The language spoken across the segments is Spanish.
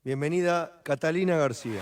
Bienvenida Catalina García.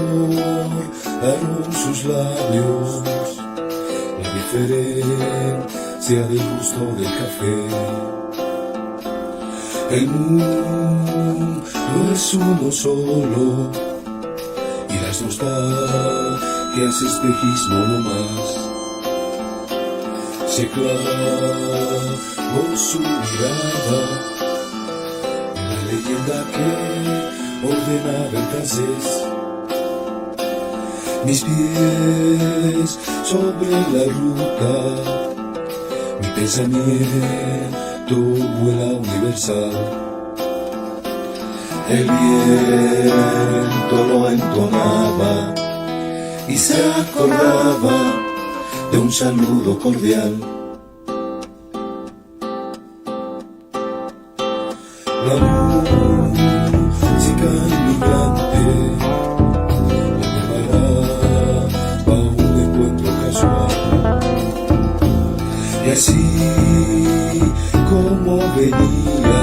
Recordaron sus labios la diferencia del gusto del café. El mundo es uno solo y las nostalgias espejismo no más. Se clavó su mirada en la leyenda que ordenaba el francés. Mis pies sobre la ruta, mi pensamiento vuela universal. El viento lo entonaba y se acordaba de un saludo cordial. La música inmigrante le preparaba un encuentro casual. Y así como venía,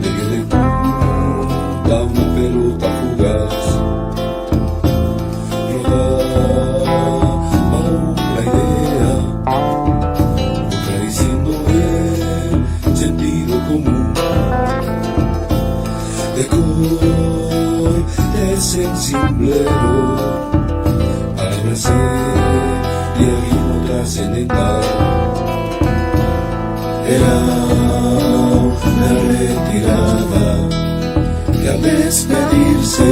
le dio de punta una pelota fugaz. Rodaba una idea, contradiciendo el sentido común. De corte sensiblero, palabra seria y no trascendental. Era una retirada que al despedirse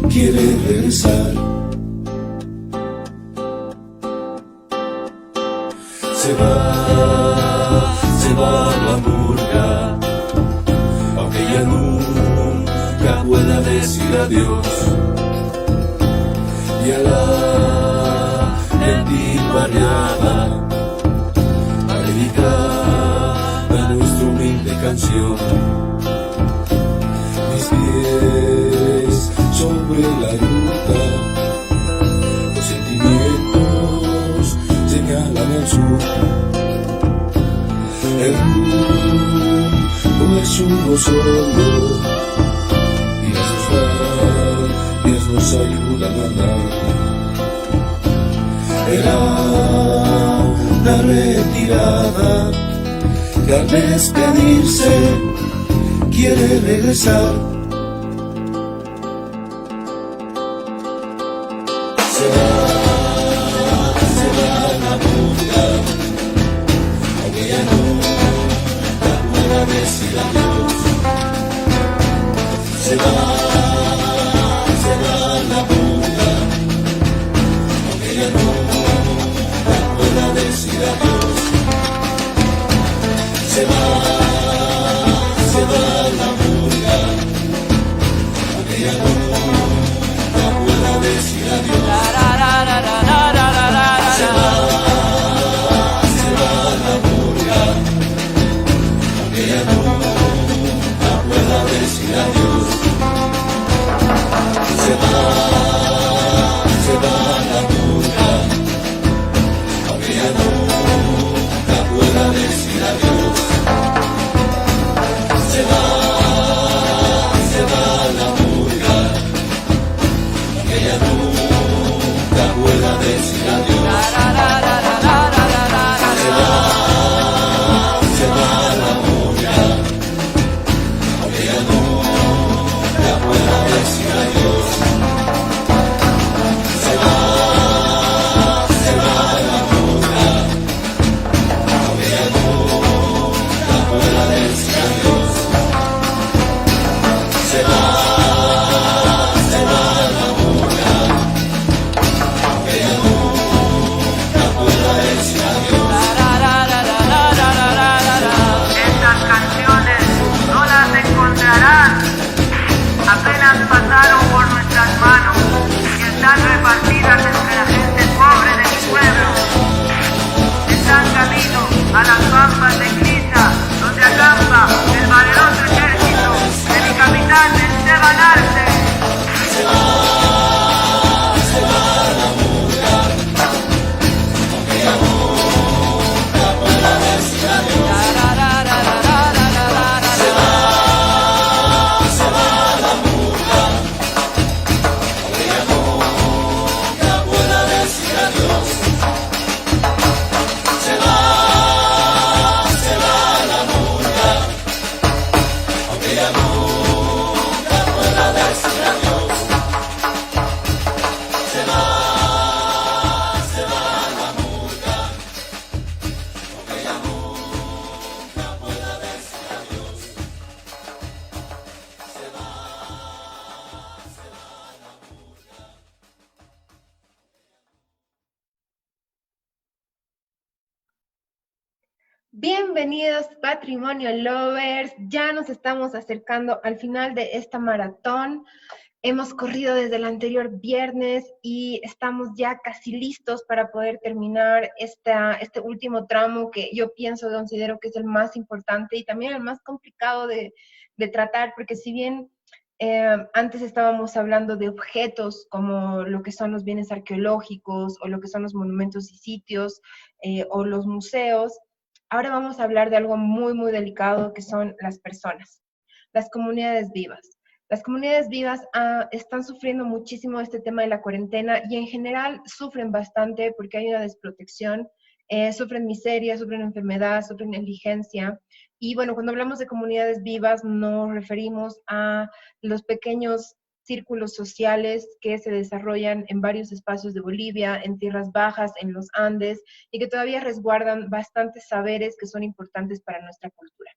quiere regresar. Se va la murga, aunque ya nunca pueda decir adiós. Y a la barriada a dedicar a nuestra humilde canción. Mis pies sobre la ruta, los sentimientos señalan el sur. El mundo es uno solo y las nostalgias nos ayudan a andar. Era una retirada que al despedirse quiere regresar. Se va la murga, aunque ya nunca pueda decir adiós. Se va la murga, aunque ya nunca pueda decir adiós. Se va la murga, aunque ya nunca pueda decir adiós. Se va la murga, aunque ya Bienvenidos Patrimonio Lovers, ya nos estamos acercando al final de esta maratón. Hemos corrido desde el anterior viernes y estamos ya casi listos para poder terminar este último tramo que yo considero que es el más importante y también el más complicado de tratar, porque si bien antes estábamos hablando de objetos como lo que son los bienes arqueológicos o lo que son los monumentos y sitios o los museos, ahora vamos a hablar de algo muy, muy delicado que son las personas, las comunidades vivas. Las comunidades vivas están sufriendo muchísimo este tema de la cuarentena y en general sufren bastante porque hay una desprotección, sufren miseria, sufren enfermedad, sufren negligencia. Y bueno, cuando hablamos de comunidades vivas nos referimos a los pequeños círculos sociales que se desarrollan en varios espacios de Bolivia, en tierras bajas, en los Andes, y que todavía resguardan bastantes saberes que son importantes para nuestra cultura.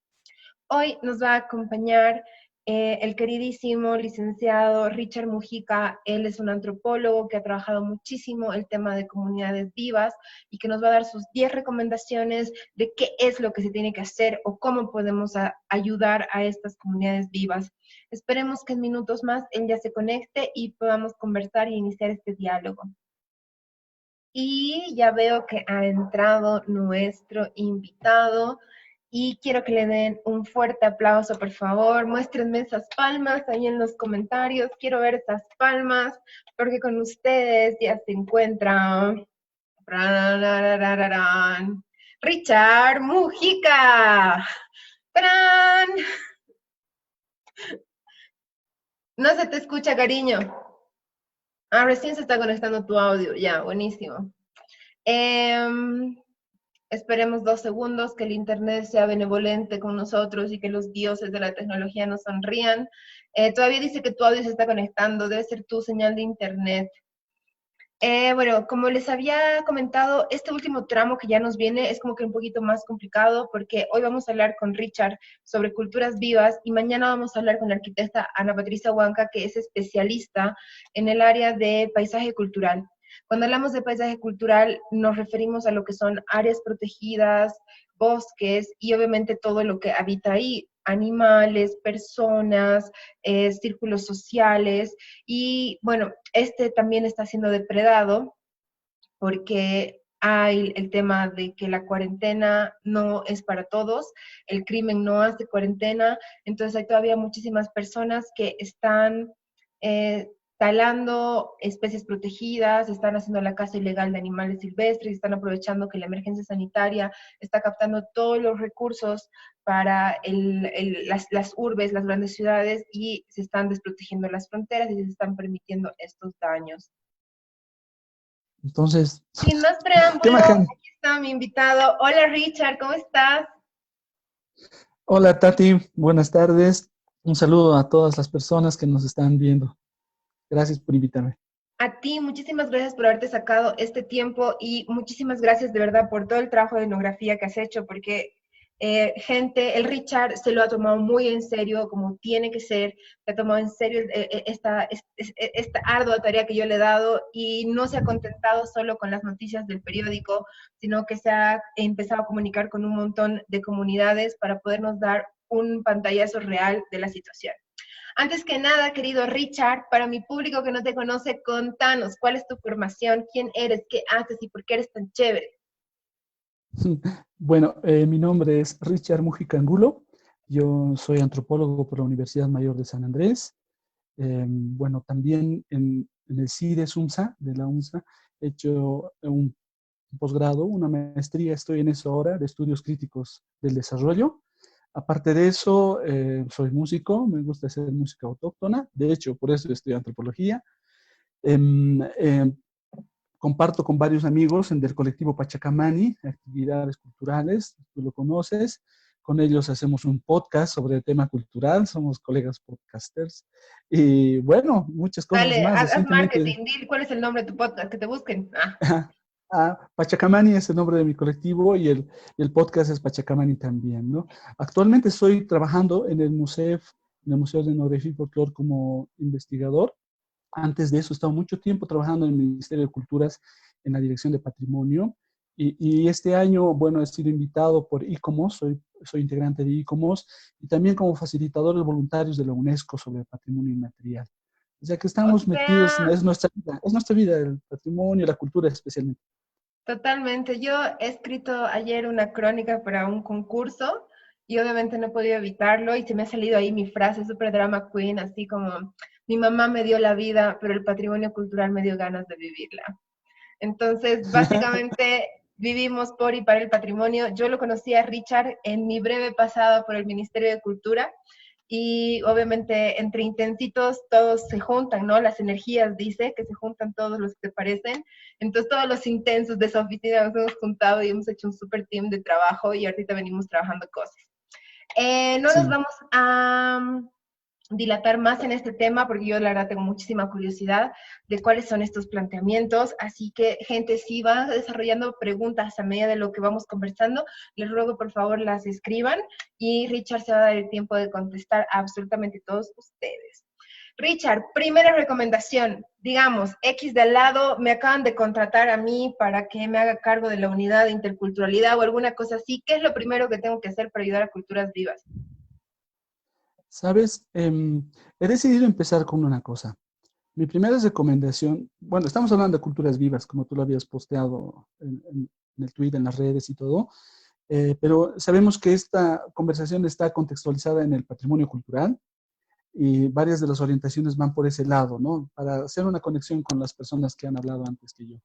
Hoy nos va a acompañar el queridísimo licenciado Richard Mujica. Él es un antropólogo que ha trabajado muchísimo el tema de comunidades vivas y que nos va a dar sus 10 recomendaciones de qué es lo que se tiene que hacer o cómo podemos ayudar a estas comunidades vivas. Esperemos que en minutos más él ya se conecte y podamos conversar y iniciar este diálogo. Y ya veo que ha entrado nuestro invitado y quiero que le den un fuerte aplauso, por favor. Muéstrenme esas palmas ahí en los comentarios. Quiero ver esas palmas porque con ustedes ya se encuentra Richard Mujica. ¡Tarán! No se te escucha, cariño. Recién se está conectando tu audio. Ya, buenísimo. Esperemos 2 segundos que el internet sea benevolente con nosotros y que los dioses de la tecnología nos sonrían. Todavía dice que tu audio se está conectando, debe ser tu señal de internet. Bueno, como les había comentado, este último tramo que ya nos viene es como que un poquito más complicado porque hoy vamos a hablar con Richard sobre culturas vivas y mañana vamos a hablar con la arquitecta Ana Patricia Huanca, que es especialista en el área de paisaje cultural. Cuando hablamos de paisaje cultural nos referimos a lo que son áreas protegidas, bosques y obviamente todo lo que habita ahí, animales, personas, círculos sociales y bueno, este también está siendo depredado porque hay el tema de que la cuarentena no es para todos, el crimen no hace cuarentena, entonces hay todavía muchísimas personas que están talando especies protegidas, están haciendo la caza ilegal de animales silvestres, están aprovechando que la emergencia sanitaria está captando todos los recursos para las urbes, las grandes ciudades, y se están desprotegiendo las fronteras y se están permitiendo estos daños. Entonces, sin más preámbulo, aquí está mi invitado. Hola Richard, ¿cómo estás? Hola Tati, buenas tardes. Un saludo a todas las personas que nos están viendo. Gracias por invitarme. A ti, muchísimas gracias por haberte sacado este tiempo y muchísimas gracias de verdad por todo el trabajo de etnografía que has hecho, porque el Richard se lo ha tomado muy en serio, como tiene que ser, se ha tomado en serio esta ardua tarea que yo le he dado y no se ha contentado solo con las noticias del periódico, sino que se ha empezado a comunicar con un montón de comunidades para podernos dar un pantallazo real de la situación. Antes que nada, querido Richard, para mi público que no te conoce, contanos cuál es tu formación, quién eres, qué haces y por qué eres tan chévere. Bueno, mi nombre es Richard Mujica Angulo. Yo soy antropólogo por la Universidad Mayor de San Andrés. Bueno, también en el CIDE SUMSA, de la UMSA, he hecho un posgrado, una maestría, estoy en eso ahora, de estudios críticos del desarrollo. Aparte de eso, soy músico, me gusta hacer música autóctona, de hecho, por eso estudio antropología. Comparto con varios amigos del colectivo Pachacamani, actividades culturales, tú lo conoces. Con ellos hacemos un podcast sobre el tema cultural, somos colegas podcasters. Y bueno, muchas cosas Dale, más. haz marketing, dile cuál es el nombre de tu podcast, que te busquen. Pachacamani es el nombre de mi colectivo y el podcast es Pachacamani también, ¿no? Actualmente estoy trabajando en el Museo de Etnografía y Folclore como investigador. Antes de eso he estado mucho tiempo trabajando en el Ministerio de Culturas en la Dirección de Patrimonio Y este año, bueno, he sido invitado por ICOMOS, soy integrante de ICOMOS, y también como facilitadores voluntarios de la UNESCO sobre el patrimonio inmaterial. O sea que O estamos metidos, sea, es nuestra vida, el patrimonio, la cultura especialmente. totalmente. Yo he escrito ayer una crónica para un concurso y obviamente no he podido evitarlo y se me ha salido ahí mi frase súper drama queen, así como mi mamá me dio la vida, pero el patrimonio cultural me dio ganas de vivirla. Entonces, básicamente vivimos por y para el patrimonio. Yo lo conocí a Richard en mi breve pasado por el Ministerio de Cultura y obviamente entre intensitos todos se juntan, ¿no? Las energías dice que se juntan todos los que se parecen. Entonces todos los intensos de esa oficina nos hemos juntado y hemos hecho un super team de trabajo y ahorita venimos trabajando cosas. No nos Sí. vamos a dilatar más en este tema porque yo la verdad tengo muchísima curiosidad de cuáles son estos planteamientos, así que gente, si van desarrollando preguntas a medida de lo que vamos conversando, les ruego por favor las escriban y Richard se va a dar el tiempo de contestar a absolutamente todos ustedes. Richard, primera recomendación, digamos, X de al lado, me acaban de contratar a mí para que me haga cargo de la unidad de interculturalidad o alguna cosa así, ¿qué es lo primero que tengo que hacer para ayudar a culturas vivas? Sabes, he decidido empezar con una cosa. Mi primera recomendación, bueno, estamos hablando de culturas vivas, como tú lo habías posteado en el tweet, en las redes y todo, pero sabemos que esta conversación está contextualizada en el patrimonio cultural y varias de las orientaciones van por ese lado, ¿no? Para hacer una conexión con las personas que han hablado antes que yo.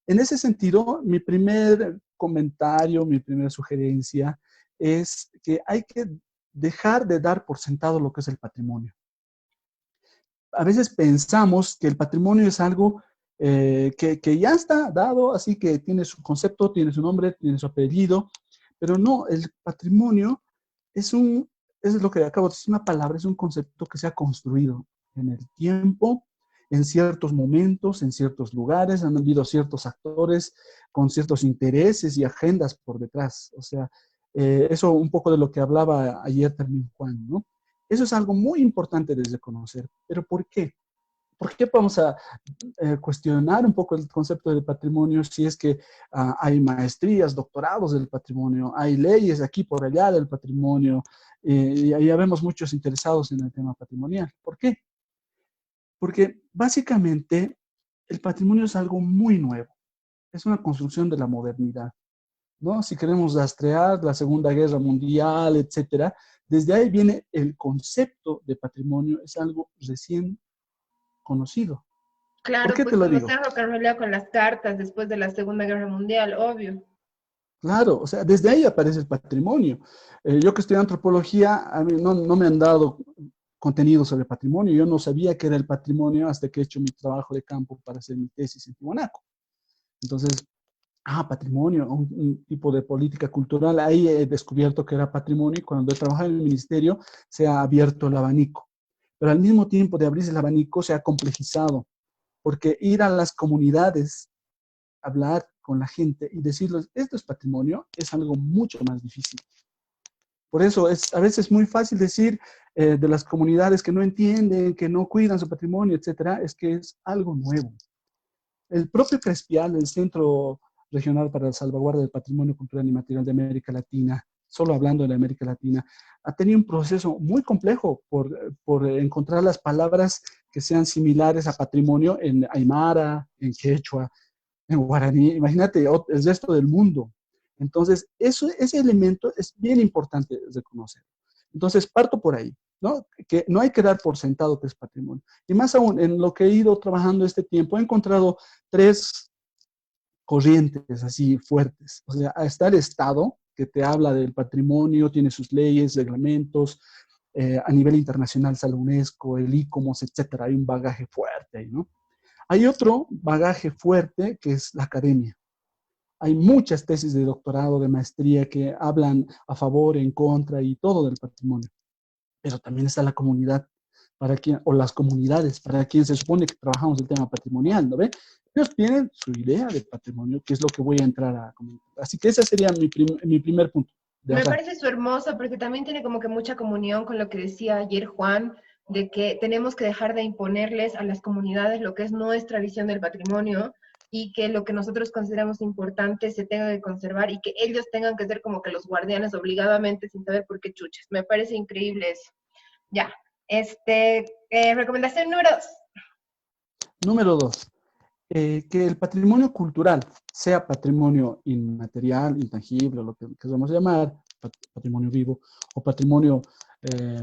En ese sentido, mi primer comentario, mi primera sugerencia es que hay que dejar de dar por sentado lo que es el patrimonio. A veces pensamos que el patrimonio es algo que ya está dado, así que tiene su concepto, tiene su nombre, tiene su apellido, pero no, el patrimonio es lo que acabo de decir, una palabra, es un concepto que se ha construido en el tiempo, en ciertos momentos, en ciertos lugares, han habido ciertos actores con ciertos intereses y agendas por detrás. O sea, eso un poco de lo que hablaba ayer también Juan, ¿no? Eso es algo muy importante de reconocer. ¿Pero por qué? ¿Por qué vamos a cuestionar un poco el concepto del patrimonio si es que hay maestrías, doctorados del patrimonio, hay leyes aquí por allá del patrimonio, y ya vemos muchos interesados en el tema patrimonial? ¿Por qué? Porque básicamente el patrimonio es algo muy nuevo, es una construcción de la modernidad, ¿no? Si queremos rastrear la Segunda Guerra Mundial, etcétera, desde ahí viene el concepto de patrimonio, es algo recién conocido. ¿Por Claro, qué pues te lo como se digo? han rocanroleado con las cartas después de la Segunda Guerra Mundial, obvio. Claro, o sea, desde ahí aparece el patrimonio. Yo que estudié antropología, a mí no me han dado contenido sobre patrimonio. Yo no sabía qué era el patrimonio hasta que he hecho mi trabajo de campo para hacer mi tesis en Tiwanaku. Entonces, patrimonio, un tipo de política cultural. Ahí he descubierto que era patrimonio y cuando he trabajado en el ministerio se ha abierto el abanico. Pero al mismo tiempo de abrirse el abanico se ha complejizado, porque ir a las comunidades, hablar con la gente y decirles, esto es patrimonio, es algo mucho más difícil. Por eso es a veces muy fácil decir de las comunidades que no entienden, que no cuidan su patrimonio, etcétera, es que es algo nuevo. El propio CRESPIAL, el Centro Regional para la Salvaguarda del Patrimonio Cultural y Material de América Latina, solo hablando de la América Latina, ha tenido un proceso muy complejo por encontrar las palabras que sean similares a patrimonio en Aymara, en Quechua, en guaraní, imagínate el resto del mundo. Entonces, ese elemento es bien importante de conocer. Entonces, parto por ahí, ¿no? Que no hay que dar por sentado que es patrimonio. Y más aún, en lo que he ido trabajando este tiempo, he encontrado tres corrientes así fuertes. O sea, está el Estado, que te habla del patrimonio, tiene sus leyes, reglamentos, a nivel internacional está la UNESCO, el ICOMOS, etcétera. Hay un bagaje fuerte ahí, ¿no? Hay otro bagaje fuerte que es la academia. Hay muchas tesis de doctorado, de maestría que hablan a favor, en contra y todo del patrimonio. Pero también está la comunidad, o las comunidades, para quien se supone que trabajamos el tema patrimonial, ¿no ve? Ellos tienen su idea de patrimonio, que es lo que voy a entrar a comentar. Así que ese sería mi primer punto de Me arranque. parece su hermoso porque también tiene como que mucha comunión con lo que decía ayer Juan, de que tenemos que dejar de imponerles a las comunidades lo que es nuestra visión del patrimonio y que lo que nosotros consideramos importante se tenga que conservar y que ellos tengan que ser como que los guardianes obligadamente sin saber por qué chuches. Me parece increíble eso. Ya, recomendación número 2. Número 2, que el patrimonio cultural sea patrimonio inmaterial, intangible, lo que queramos llamar, patrimonio vivo, o patrimonio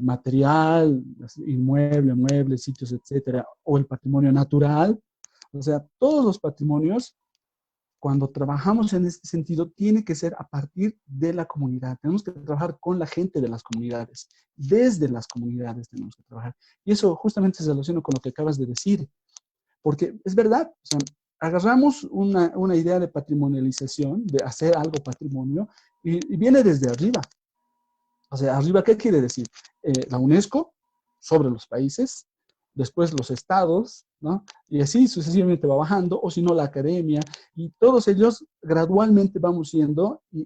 material, inmueble, muebles, sitios, etcétera, o el patrimonio natural. O sea, todos los patrimonios, cuando trabajamos en este sentido, tiene que ser a partir de la comunidad. Tenemos que trabajar con la gente de las comunidades. Desde las comunidades tenemos que trabajar. Y eso justamente se relaciona con lo que acabas de decir. Porque es verdad, o sea, agarramos una idea de patrimonialización, de hacer algo patrimonio, y viene desde arriba. O sea, arriba, ¿qué quiere decir? La UNESCO sobre los países, después los estados, ¿no? Y así sucesivamente va bajando, o si no la academia, y todos ellos gradualmente vamos yendo y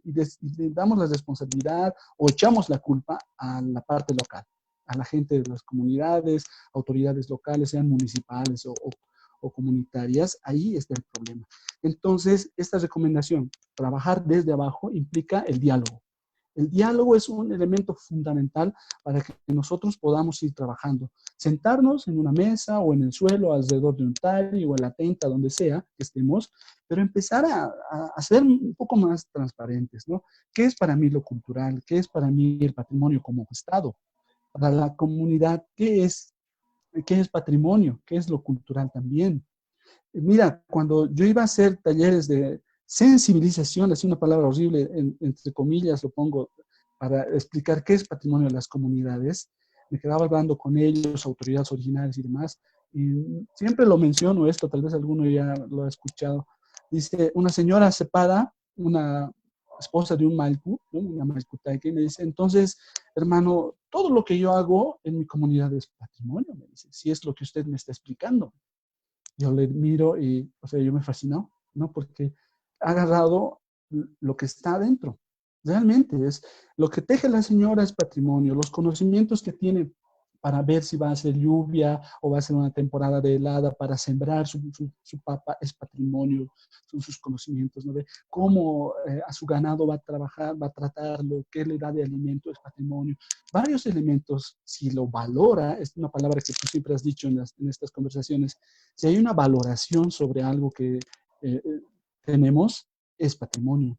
damos la responsabilidad o echamos la culpa a la parte local, a la gente de las comunidades, autoridades locales, sean municipales o comunitarias. Ahí está el problema. Entonces, esta recomendación, trabajar desde abajo, implica el diálogo. El diálogo es un elemento fundamental para que nosotros podamos ir trabajando. Sentarnos en una mesa o en el suelo alrededor de un tari o en la tenta, donde sea que estemos, pero empezar a ser un poco más transparentes, ¿no? ¿Qué es para mí lo cultural? ¿Qué es para mí el patrimonio como Estado? Para la comunidad, ¿qué es patrimonio? ¿Qué es lo cultural también? Mira, cuando yo iba a hacer talleres de sensibilización, así una palabra horrible, entre comillas lo pongo para explicar qué es patrimonio de las comunidades, me quedaba hablando con ellos, autoridades originales y demás, y siempre lo menciono esto, tal vez alguno ya lo ha escuchado. Dice, una señora se para, una esposa de un Malcu, ¿no? Una Malcutaike, y me dice, entonces, hermano, todo lo que yo hago en mi comunidad es patrimonio, me dice, si es lo que usted me está explicando. Yo le miro y, o sea, yo me fascinó, ¿no? Porque ha agarrado lo que está adentro. Realmente es lo que teje la señora es patrimonio, los conocimientos que tiene para ver si va a ser lluvia o va a ser una temporada de helada, para sembrar su papa es patrimonio, son sus conocimientos, ¿no? De cómo a su ganado va a trabajar, va a tratarlo, qué le da de alimento es patrimonio. Varios elementos, si lo valora, es una palabra que tú siempre has dicho en estas conversaciones, si hay una valoración sobre algo que tenemos, es patrimonio.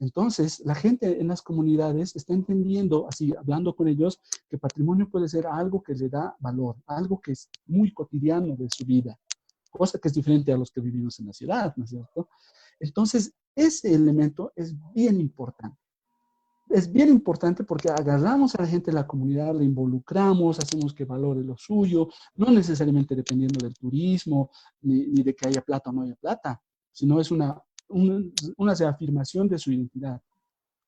Entonces, la gente en las comunidades está entendiendo, así, hablando con ellos, que patrimonio puede ser algo que le da valor, algo que es muy cotidiano de su vida, cosa que es diferente a los que vivimos en la ciudad, ¿no es cierto? Entonces, ese elemento es bien importante. Es bien importante porque agarramos a la gente de la comunidad, la involucramos, hacemos que valore lo suyo, no necesariamente dependiendo del turismo, ni de que haya plata o no haya plata, sino es una reafirmación de su identidad.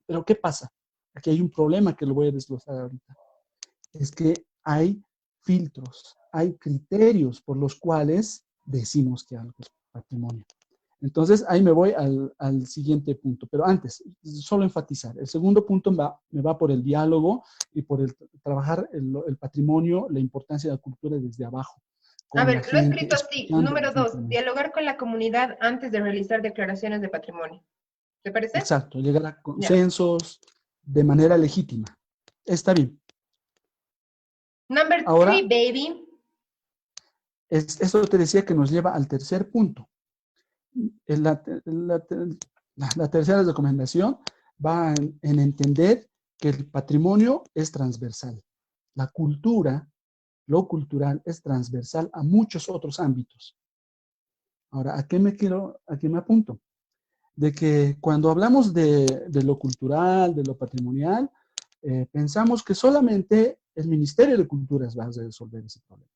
Pero ¿qué pasa? Aquí hay un problema que lo voy a desglosar ahorita. Es que hay filtros, hay criterios por los cuales decimos que algo es patrimonio. Entonces, ahí me voy al siguiente punto. Pero antes, solo enfatizar. El segundo punto me va por el diálogo y por el trabajar el patrimonio, la importancia de la cultura desde abajo. A ver, lo he escrito así. Número 2, dialogar con la comunidad antes de realizar declaraciones de patrimonio. ¿Te parece? Exacto, llegar a consensos de manera legítima. Está bien. Number Ahora, 3, baby. Esto te decía que nos lleva al tercer punto. La tercera recomendación va en entender que el patrimonio es transversal. La cultura, lo cultural, es transversal a muchos otros ámbitos. Ahora, ¿a qué me apunto? De que cuando hablamos de lo cultural, de lo patrimonial, pensamos que solamente el Ministerio de Culturas va a resolver ese problema,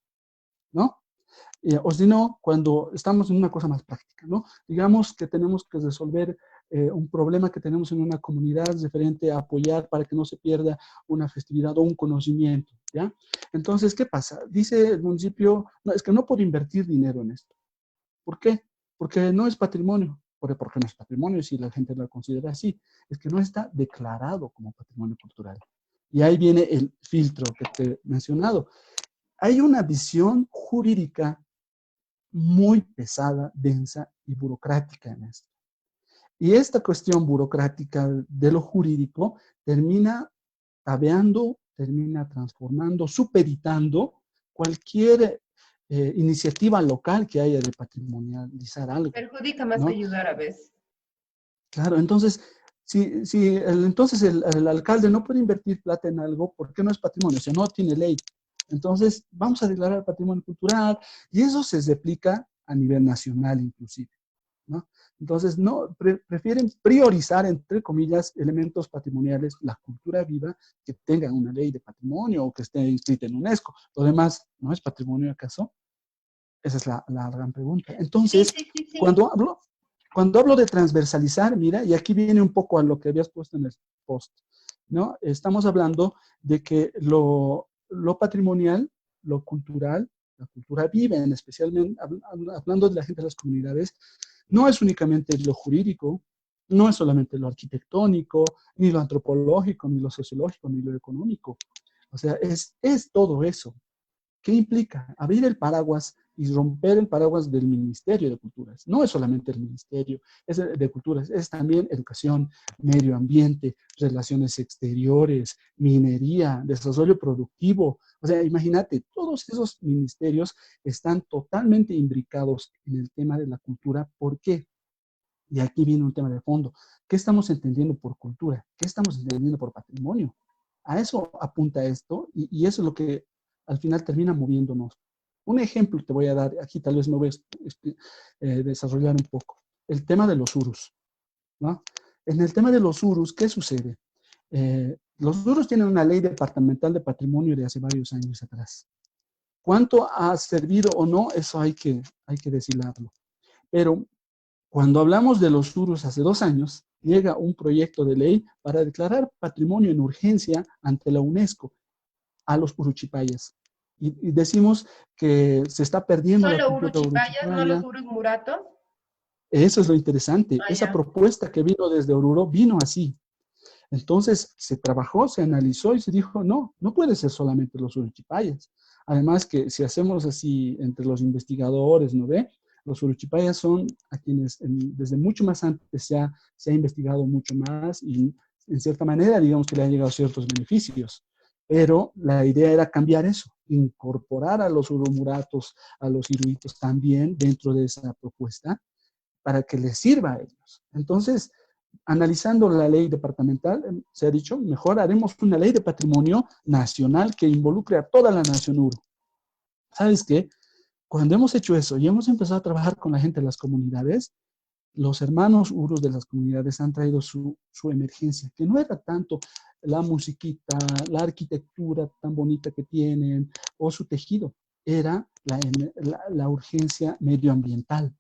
¿no? O si no, cuando estamos en una cosa más práctica, ¿no? Digamos que tenemos que resolver un problema que tenemos en una comunidad referente a apoyar para que no se pierda una festividad o un conocimiento, ¿ya? Entonces, ¿qué pasa? Dice el municipio, no, es que no puedo invertir dinero en esto. ¿Por qué? Porque no es patrimonio. ¿Por qué no es patrimonio si la gente lo considera así? Es que no está declarado como patrimonio cultural. Y ahí viene el filtro que te he mencionado. Hay una visión jurídica muy pesada, densa y burocrática en esto. Y esta cuestión burocrática de lo jurídico termina tabeando, termina transformando, supeditando cualquier iniciativa local que haya de patrimonializar algo, Perjudica más que ¿no? ayudar a veces. Claro, entonces, entonces el alcalde no puede invertir plata en algo porque no es patrimonio, o sea, no tiene ley. Entonces, vamos a declarar patrimonio cultural y eso se replica a nivel nacional inclusive, ¿no? Entonces, no, prefieren priorizar, entre comillas, elementos patrimoniales, la cultura viva, que tengan una ley de patrimonio o que esté inscrita en UNESCO. Lo demás, ¿no es patrimonio acaso? Esa es la gran pregunta. Sí, Entonces, sí, sí, sí. cuando hablo de transversalizar, mira, y aquí viene un poco a lo que habías puesto en el post, ¿no? Estamos hablando de que lo patrimonial, lo cultural, la cultura viva, especialmente hablando de la gente de las comunidades, no es únicamente lo jurídico, no es solamente lo arquitectónico, ni lo antropológico, ni lo sociológico, ni lo económico. O sea, es todo eso. ¿Qué implica? Abrir el paraguas y romper el paraguas del Ministerio de Culturas. No es solamente el Ministerio de Culturas, es también educación, medio ambiente, relaciones exteriores, minería, desarrollo productivo. O sea, imagínate, todos esos ministerios están totalmente imbricados en el tema de la cultura. ¿Por qué? Y aquí viene un tema de fondo. ¿Qué estamos entendiendo por cultura? ¿Qué estamos entendiendo por patrimonio? A eso apunta esto y eso es lo que al final termina moviéndonos. Un ejemplo te voy a dar, aquí tal vez me voy a desarrollar un poco. El tema de los urus, ¿no? En el tema de los urus, ¿qué sucede? Los urus tienen una ley departamental de patrimonio de hace varios años atrás. ¿Cuánto ha servido o no? Eso hay que deshilarlo. Pero cuando hablamos de los urus hace 2 años, llega un proyecto de ley para declarar patrimonio en urgencia ante la UNESCO a los uruchipayas. Y decimos que se está perdiendo la ¿Solo cultura uruchipayas, no los uruchipaya. urus muratos? Eso es lo interesante. Ah, Esa ya. propuesta que vino desde Oruro vino así. Entonces se trabajó, se analizó y se dijo, no, no puede ser solamente los uruchipayas. Además que si hacemos así entre los investigadores, ¿no ve? Los uruchipayas son a quienes desde mucho más antes se ha investigado mucho más y en cierta manera digamos que le han llegado ciertos beneficios. Pero la idea era cambiar eso, incorporar a los urumuratos, a los iruitos también dentro de esa propuesta para que les sirva a ellos. Entonces, analizando la ley departamental, se ha dicho, mejor haremos una ley de patrimonio nacional que involucre a toda la nación Uru. ¿Sabes qué? Cuando hemos hecho eso y hemos empezado a trabajar con la gente de las comunidades, los hermanos Urus de las comunidades han traído su emergencia, que no era tanto la musiquita, la arquitectura tan bonita que tienen o su tejido, era la urgencia medioambiental.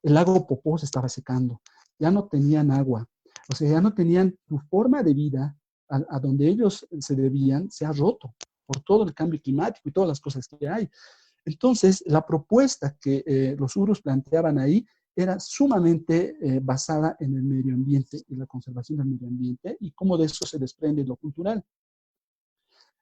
El lago Popó se estaba secando, ya no tenían agua, o sea, ya no tenían su forma de vida a donde ellos se debían, se ha roto por todo el cambio climático y todas las cosas que hay. Entonces, la propuesta que los urus planteaban ahí era sumamente basada en el medio ambiente y la conservación del medio ambiente y cómo de eso se desprende lo cultural.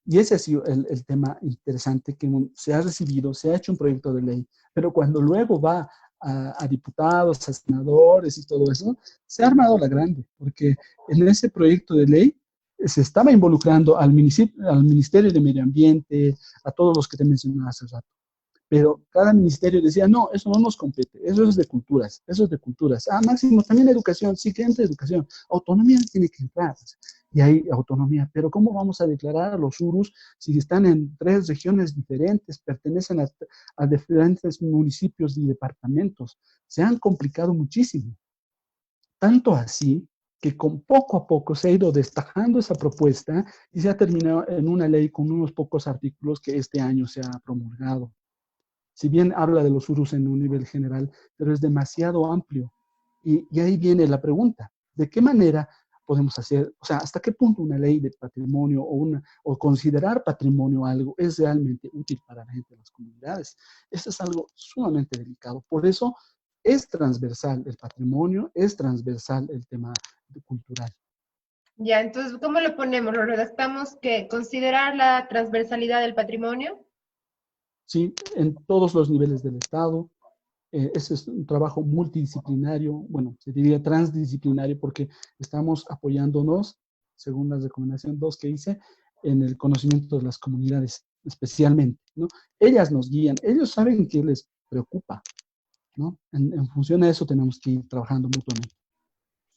Y ese ha sido el tema interesante que se ha recibido, se ha hecho un proyecto de ley, pero cuando luego va a diputados, a senadores y todo eso, se ha armado la grande, porque en ese proyecto de ley se estaba involucrando al Ministerio de Medio Ambiente, a todos los que te mencionaba hace rato. Pero cada ministerio decía, no, eso no nos compete, eso es de culturas, eso es de culturas. Ah, máximo, también educación, sí que entra educación. Autonomía tiene que entrar, y hay autonomía. Pero ¿cómo vamos a declarar a los urus si están en 3 regiones diferentes, pertenecen a diferentes municipios y departamentos? Se han complicado muchísimo. Tanto así que poco a poco se ha ido destacando esa propuesta y se ha terminado en una ley con unos pocos artículos que este año se ha promulgado. Si bien habla de los urus en un nivel general, pero es demasiado amplio. Y ahí viene la pregunta, ¿de qué manera podemos hacer, o sea, hasta qué punto una ley de patrimonio o considerar patrimonio algo es realmente útil para la gente de las comunidades? Esto es algo sumamente delicado. Por eso es transversal el patrimonio, es transversal el tema cultural. Ya, entonces, ¿cómo lo ponemos? ¿Lo redactamos que considerar la transversalidad del patrimonio? ¿Sí? En todos los niveles del Estado, ese es un trabajo multidisciplinario, bueno, se diría transdisciplinario, porque estamos apoyándonos, según la recomendación 2 que hice, en el conocimiento de las comunidades, especialmente, ¿no? Ellas nos guían, ellos saben qué les preocupa, ¿no? En función a eso tenemos que ir trabajando mutuamente.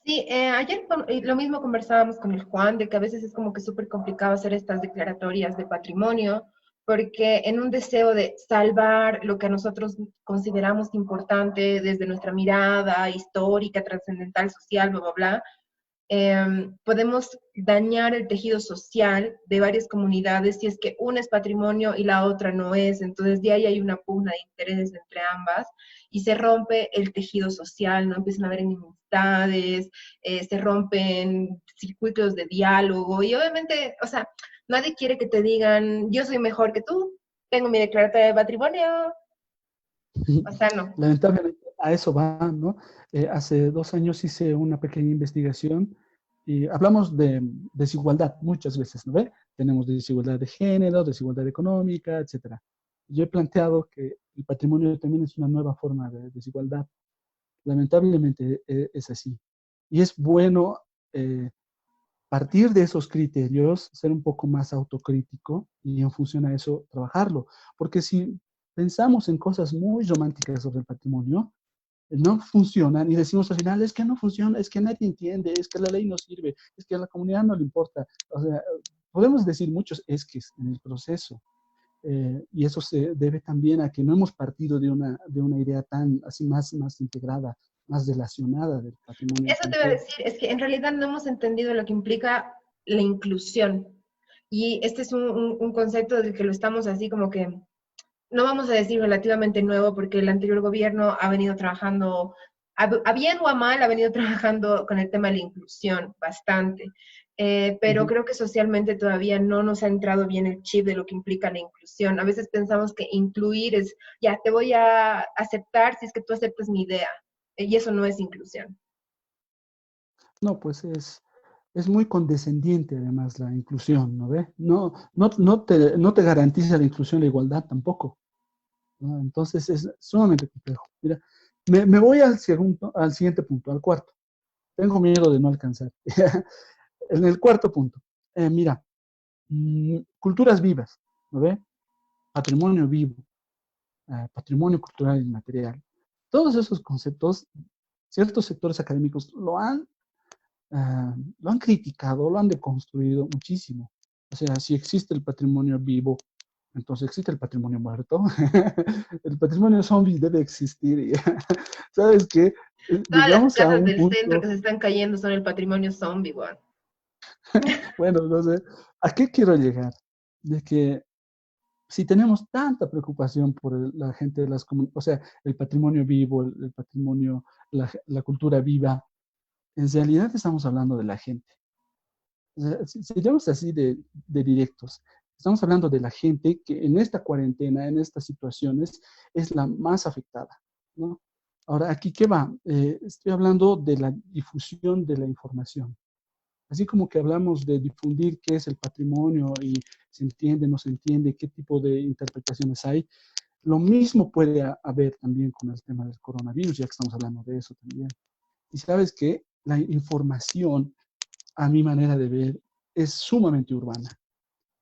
Sí, ayer lo mismo conversábamos con el Juan, de que a veces es como que súper complicado hacer estas declaratorias de patrimonio, porque en un deseo de salvar lo que a nosotros consideramos importante desde nuestra mirada histórica, trascendental, social, bla, bla, bla, podemos dañar el tejido social de varias comunidades si es que una es patrimonio y la otra no es. Entonces, de ahí hay una pugna de intereses entre ambas y se rompe el tejido social, ¿no? Empiezan a haber enemistades, se rompen circuitos de diálogo y obviamente, o sea, nadie quiere que te digan, yo soy mejor que tú, tengo mi declaratoria de patrimonio, o sea, no. Lamentablemente a eso va, ¿no? Hace 2 años hice una pequeña investigación y hablamos de desigualdad muchas veces, ¿no ve? Tenemos desigualdad de género, desigualdad económica, etcétera. Yo he planteado que el patrimonio también es una nueva forma de desigualdad. Lamentablemente es así. Y es bueno partir de esos criterios, ser un poco más autocrítico y en función a eso trabajarlo. Porque si pensamos en cosas muy románticas sobre el patrimonio, no funcionan y decimos al final, es que no funciona, es que nadie entiende, es que la ley no sirve, es que a la comunidad no le importa. O sea, podemos decir muchos esques en el proceso. Y eso se debe también a que no hemos partido de una idea tan así más integrada, más relacionada del patrimonio Eso con te iba a todo. decir, es que en realidad no hemos entendido lo que implica la inclusión. Y este es un concepto del que lo estamos así como que, no vamos a decir relativamente nuevo, porque el anterior gobierno ha venido trabajando, a bien o a mal, ha venido trabajando con el tema de la inclusión bastante. Pero Ujú. creo que socialmente todavía no nos ha entrado bien el chip de lo que implica la inclusión. A veces pensamos que incluir es, ya, te voy a aceptar si es que tú aceptas mi idea. Y eso no es inclusión. No, pues es muy condescendiente además la inclusión, ¿no ve? No te garantiza la inclusión, la igualdad tampoco, ¿no? Entonces es sumamente complejo. Mira, me voy al siguiente punto, al cuarto. Tengo miedo de no alcanzar. En el cuarto punto, mira, culturas vivas, ¿no ve? Patrimonio vivo, patrimonio cultural inmaterial. Todos esos conceptos, ciertos sectores académicos lo han criticado, lo han deconstruido muchísimo. O sea, si existe el patrimonio vivo, entonces existe el patrimonio muerto. El patrimonio zombie debe existir. ¿Sabes qué? Todas las Llegamos a casas un del centro que punto, se están cayendo son el patrimonio zombie, weón. bueno, no sé, ¿a qué quiero llegar? De que si tenemos tanta preocupación por la gente de las comunidades, o sea, el patrimonio vivo, el patrimonio, la cultura viva, en realidad estamos hablando de la gente. O sea, si seamos así de directos, estamos hablando de la gente que en esta cuarentena, en estas situaciones, es la más afectada, ¿no? Ahora, ¿aquí qué va? Estoy hablando de la difusión de la información. Así como que hablamos de difundir qué es el patrimonio y se entiende, no se entiende, qué tipo de interpretaciones hay, lo mismo puede haber también con el tema del coronavirus, ya que estamos hablando de eso también. Y sabes que la información, a mi manera de ver, es sumamente urbana.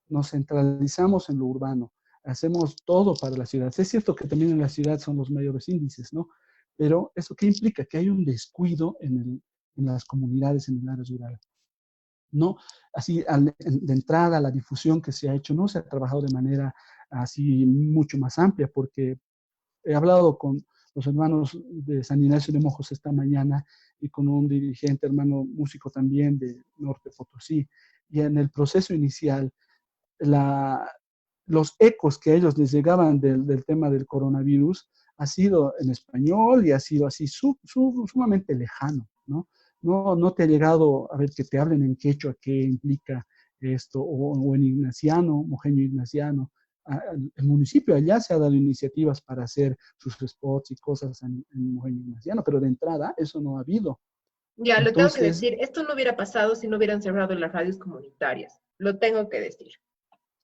Nos centralizamos en lo urbano, hacemos todo para la ciudad. Es cierto que también en la ciudad son los mayores índices, ¿no? Pero ¿eso qué implica? Que hay un descuido en las comunidades, en el área rural. No, así de entrada la difusión que se ha hecho no se ha trabajado de manera así mucho más amplia, porque he hablado con los hermanos de San Ignacio de Mojos esta mañana y con un dirigente, hermano músico también de Norte Potosí, y en el proceso inicial, la, los ecos que a ellos les llegaban del tema del coronavirus ha sido en español y ha sido así sumamente lejano, ¿no? No te ha llegado a ver que te hablen en quechua qué implica esto, o en ignaciano, mojeño ignaciano. El municipio allá se ha dado iniciativas para hacer sus spots y cosas en mojeño ignaciano, pero de entrada eso no ha habido. Ya, lo tengo que Entonces, decir. Esto no hubiera pasado si no hubieran cerrado las radios comunitarias. Lo tengo que decir.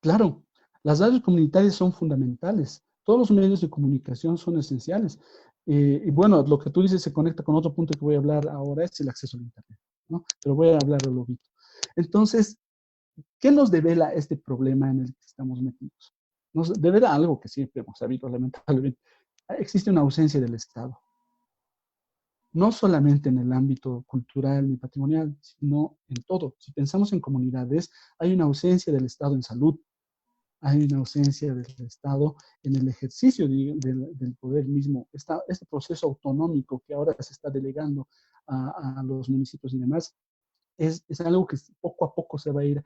claro, las radios comunitarias son fundamentales. Todos los medios de comunicación son esenciales. Y bueno, lo que tú dices se conecta con otro punto que voy a hablar ahora, es el acceso al Internet, ¿no? Pero voy a hablar de lo mismo. Entonces, ¿qué nos devela este problema en el que estamos metidos? Nos devela algo que siempre hemos sabido, lamentablemente. Existe una ausencia del Estado. No solamente en el ámbito cultural ni patrimonial, sino en todo. Si pensamos en comunidades, hay una ausencia del Estado en salud, hay una ausencia del Estado en el ejercicio del poder mismo. Este proceso autonómico que ahora se está delegando a los municipios y demás, es algo que poco a poco se va a ir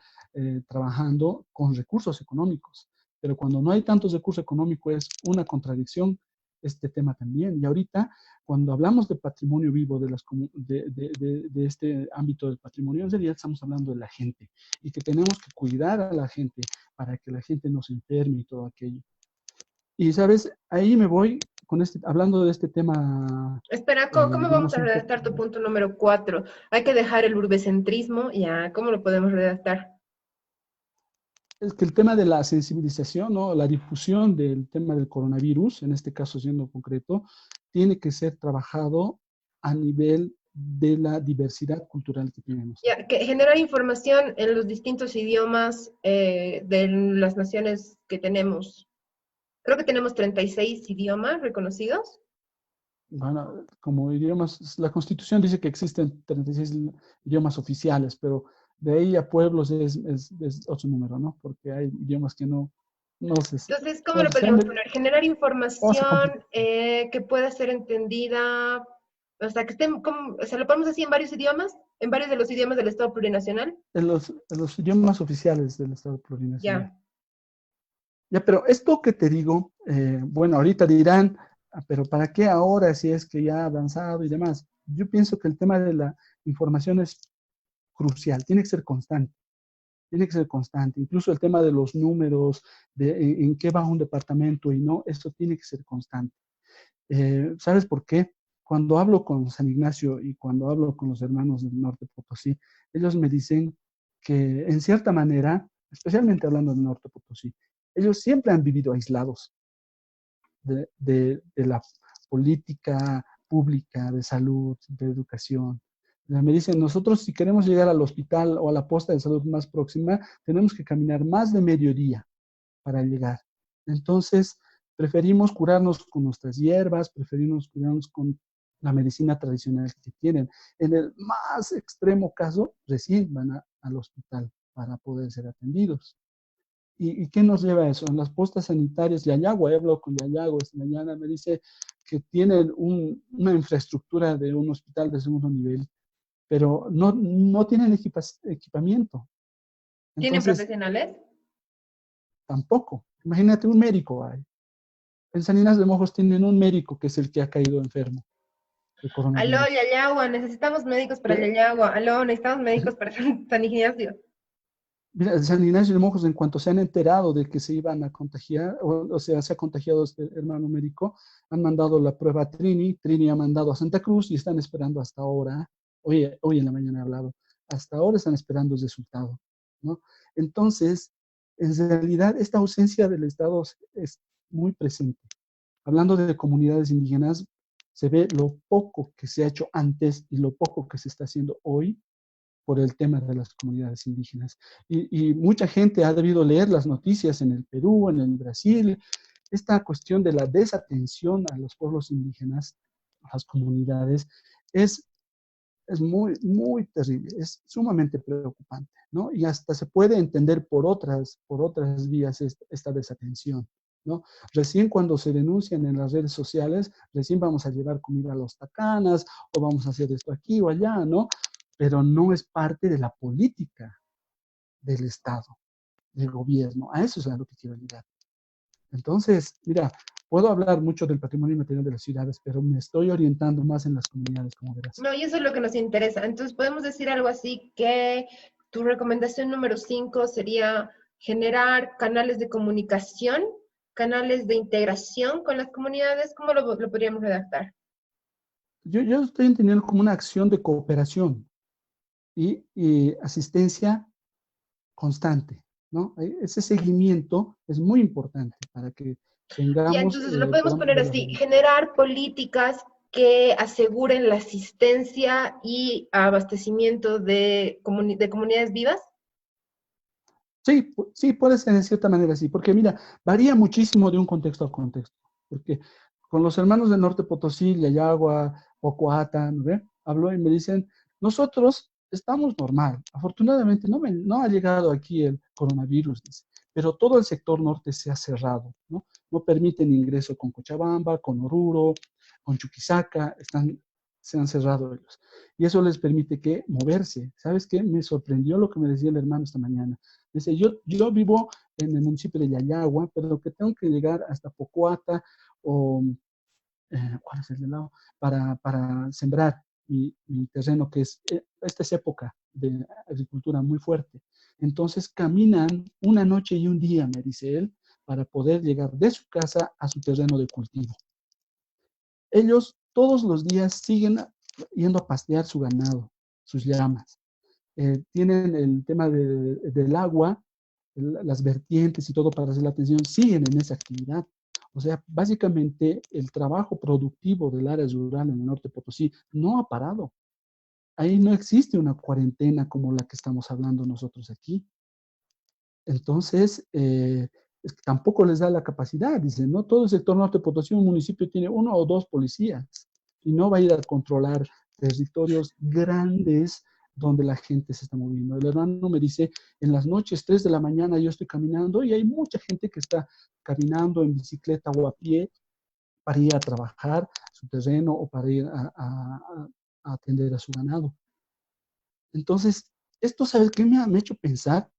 trabajando con recursos económicos. Pero cuando no hay tantos recursos económicos es una contradicción este tema también. Y ahorita, cuando hablamos de patrimonio vivo, de este ámbito del patrimonio, en realidad estamos hablando de la gente y que tenemos que cuidar a la gente para que la gente no se enferme y todo aquello. Y, ¿sabes? Ahí me voy hablando de este tema. Espera, ¿cómo vamos Digamos, a redactar tu punto número 4? Hay que dejar el urbecentrismo, ya, ¿cómo lo podemos redactar? es que el tema de la sensibilización, ¿no? La difusión del tema del coronavirus, en este caso siendo concreto, tiene que ser trabajado a nivel de la diversidad cultural que tenemos. Ya, que generar información en los distintos idiomas de las naciones que tenemos. Creo que tenemos 36 idiomas reconocidos. Bueno, como idiomas, la Constitución dice que existen 36 idiomas oficiales, pero de ahí a pueblos es otro número, ¿no? Porque hay idiomas que no se... Entonces, ¿cómo lo podríamos poner? Generar Vamos a información que pueda ser entendida, o sea, que estén, o sea, lo ponemos así en varios idiomas, en varios de los idiomas del Estado plurinacional. en los idiomas oficiales del Estado plurinacional. Ya. Ya, pero esto que te digo, bueno, ahorita dirán, pero ¿para qué ahora si es que ya ha avanzado y demás? Yo pienso que el tema de la información es crucial, tiene que ser constante. Tiene que ser constante. Incluso el tema de los números, de en qué va un departamento y no, esto tiene que ser constante. ¿Sabes por qué? Cuando hablo con San Ignacio y cuando hablo con los hermanos del Norte Potosí, ellos me dicen que en cierta manera, especialmente hablando del Norte Potosí, ellos siempre han vivido aislados de la política pública, de salud, de educación. Me dicen, nosotros si queremos llegar al hospital o a la posta de salud más próxima, tenemos que caminar más de mediodía para llegar. Entonces, preferimos curarnos con nuestras hierbas, preferimos curarnos con la medicina tradicional que tienen. En el más extremo caso, recién van al hospital para poder ser atendidos. ¿Y qué nos lleva a eso? En las postas sanitarias, Yayago, he hablado con Yayago esta mañana, me dice que tienen una infraestructura de un hospital de segundo nivel, pero no tienen equipamiento. ¿Tienen Entonces, profesionales? tampoco. Imagínate un médico hay. En San Ignacio de Mojos tienen un médico que es el que ha caído enfermo de coronavirus. Aló, Yayagua, necesitamos médicos para Yayagua. Aló, necesitamos médicos para San Ignacio. Mira, San Ignacio de Mojos, en cuanto se han enterado de que se iban a contagiar, o sea, se ha contagiado este hermano médico, han mandado la prueba a Trini ha mandado a Santa Cruz y están esperando hasta ahora, hoy en la mañana he hablado, hasta ahora están esperando el resultado, ¿no? Entonces, en realidad, esta ausencia del Estado es muy presente. Hablando de comunidades indígenas, se ve lo poco que se ha hecho antes y lo poco que se está haciendo hoy por el tema de las comunidades indígenas. Y mucha gente ha debido leer las noticias en el Perú, en el Brasil, esta cuestión de la desatención a los pueblos indígenas, a las comunidades, es muy, muy terrible, es sumamente preocupante, ¿no? Y hasta se puede entender por otras vías esta desatención, ¿no? Recién cuando se denuncian en las redes sociales, recién vamos a llevar comida a los tacanas, o vamos a hacer esto aquí o allá, ¿no? Pero no es parte de la política del Estado, del gobierno. A eso es a lo que quiero llegar. Entonces, mira, puedo hablar mucho del patrimonio inmaterial de las ciudades, pero me estoy orientando más en las comunidades, como verás. No, y eso es lo que nos interesa. Entonces, podemos decir algo así que tu recomendación número 5 sería generar canales de comunicación, canales de integración con las comunidades. ¿Cómo lo podríamos redactar? Yo estoy entendiendo como una acción de cooperación y asistencia constante, ¿no? Ese seguimiento es muy importante para que Ya, tengamos, entonces lo podemos podamos poner ver la así, realidad. generar políticas que aseguren la asistencia y abastecimiento de, de comunidades vivas. Sí, sí, puede ser en cierta manera, sí, porque mira, varía muchísimo de un contexto a contexto, porque con los hermanos del Norte Potosí, Yayagua, Ocoata, ¿no ve? Hablo y me dicen, nosotros estamos normal, afortunadamente no ha llegado aquí el coronavirus, dice, pero todo el sector norte se ha cerrado, ¿no? No permiten ingreso con Cochabamba, con Oruro, con Chuquisaca, se han cerrado ellos. Y eso les permite que moverse. ¿Sabes qué? Me sorprendió lo que me decía el hermano esta mañana. Dice, yo vivo en el municipio de Yayagua, pero que tengo que llegar hasta Pocuata o, ¿cuál es el de lado? Para sembrar mi terreno, que esta es época de agricultura muy fuerte. Entonces caminan una noche y un día, me dice él, para poder llegar de su casa a su terreno de cultivo. Ellos todos los días siguen yendo a pastear su ganado, sus llamas. Tienen el tema del agua, las vertientes y todo para hacer la atención, siguen en esa actividad. O sea, básicamente el trabajo productivo del área rural en el norte de Potosí no ha parado. Ahí no existe una cuarentena como la que estamos hablando nosotros aquí. Entonces, es que tampoco les da la capacidad, dicen, ¿no? Todo el sector norte de Potosí, un municipio tiene 1 o 2 policías y no va a ir a controlar territorios grandes donde la gente se está moviendo. El hermano me dice, en las noches, 3 de la mañana, yo estoy caminando y hay mucha gente que está caminando en bicicleta o a pie para ir a trabajar su terreno o para ir a atender a su ganado. Entonces, esto, ¿sabes qué me ha hecho pensar?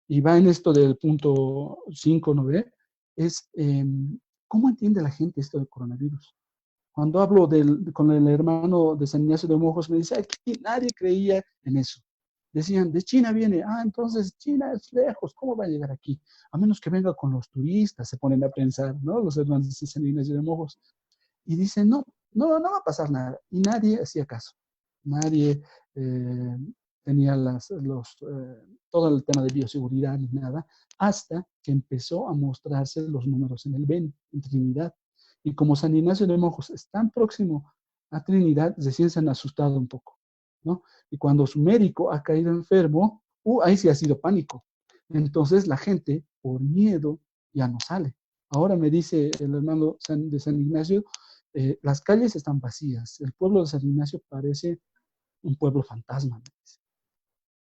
Y va en esto del punto 5, ¿no ve? Es cómo entiende la gente esto del coronavirus. Cuando hablo con el hermano de San Ignacio de Mojos, me dice, aquí nadie creía en eso. Decían, de China viene, entonces China es lejos, ¿cómo va a llegar aquí? A menos que venga con los turistas, se ponen a pensar, ¿no? Los hermanos de San Ignacio de Mojos. Y dicen, no va a pasar nada. Y nadie hacía caso. Nadie eh, tenía todo el tema de bioseguridad ni nada, hasta que empezó a mostrarse los números en el BEN, en Trinidad. Y como San Ignacio de Mojos es tan próximo a Trinidad, recién se han asustado un poco, ¿no? Y cuando su médico ha caído enfermo, ahí sí ha sido pánico. Entonces la gente, por miedo, ya no sale. Ahora me dice el hermano de San Ignacio, las calles están vacías, el pueblo de San Ignacio parece un pueblo fantasma, me dice.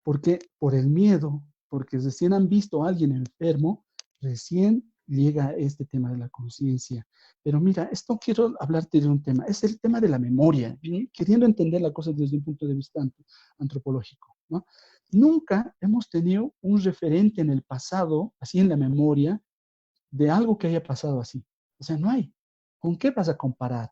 ¿Por qué? Por el miedo, porque recién han visto a alguien enfermo, recién llega este tema de la conciencia. Pero mira, esto quiero hablarte de un tema, es el tema de la memoria, ¿sí? Queriendo entender la cosa desde un punto de vista antropológico, ¿no? Nunca hemos tenido un referente en el pasado, así en la memoria, de algo que haya pasado así. O sea, no hay. ¿Con qué vas a comparar?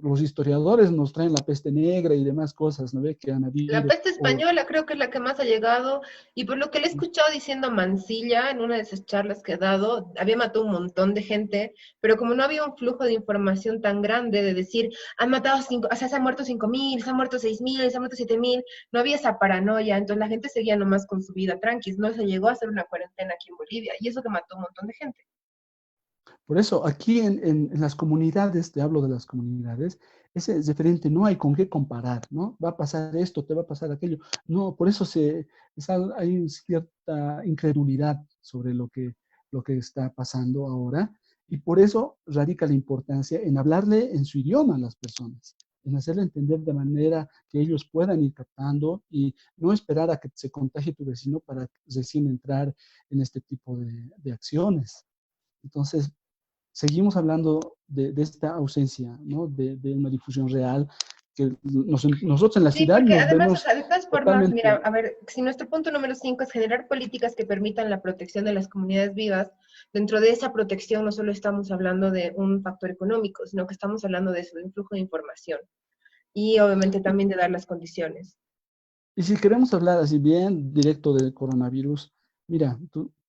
Los historiadores nos traen la peste negra y demás cosas, ¿no ve? Que han La habido. peste española creo que es la que más ha llegado, y por lo que le he escuchado diciendo a Mansilla en una de esas charlas que ha dado, había matado un montón de gente, pero como no había un flujo de información tan grande de decir, han matado o sea, se han muerto 5.000, se han muerto 6.000, se han muerto 7.000, no había esa paranoia, entonces la gente seguía nomás con su vida tranquis, no se llegó a hacer una cuarentena aquí en Bolivia, y eso que mató un montón de gente. Por eso, aquí en las comunidades, te hablo de las comunidades, ese es diferente, no hay con qué comparar, ¿no? Va a pasar esto, te va a pasar aquello. No, por eso hay cierta incredulidad sobre lo que está pasando ahora, y por eso radica la importancia en hablarle en su idioma a las personas, en hacerle entender de manera que ellos puedan ir captando y no esperar a que se contagie tu vecino para recién entrar en este tipo de acciones. Entonces, seguimos hablando de esta ausencia, ¿no? De una difusión real, que nosotros en la Sí, ciudad porque nos además, o vemos sea, de todas formas, mira, totalmente. a ver, si nuestro punto número 5 es generar políticas que permitan la protección de las comunidades vivas, dentro de esa protección no solo estamos hablando de un factor económico, sino que estamos hablando de eso, de un flujo de información y obviamente Y, también de dar las condiciones. y si queremos hablar así bien directo del coronavirus, mira,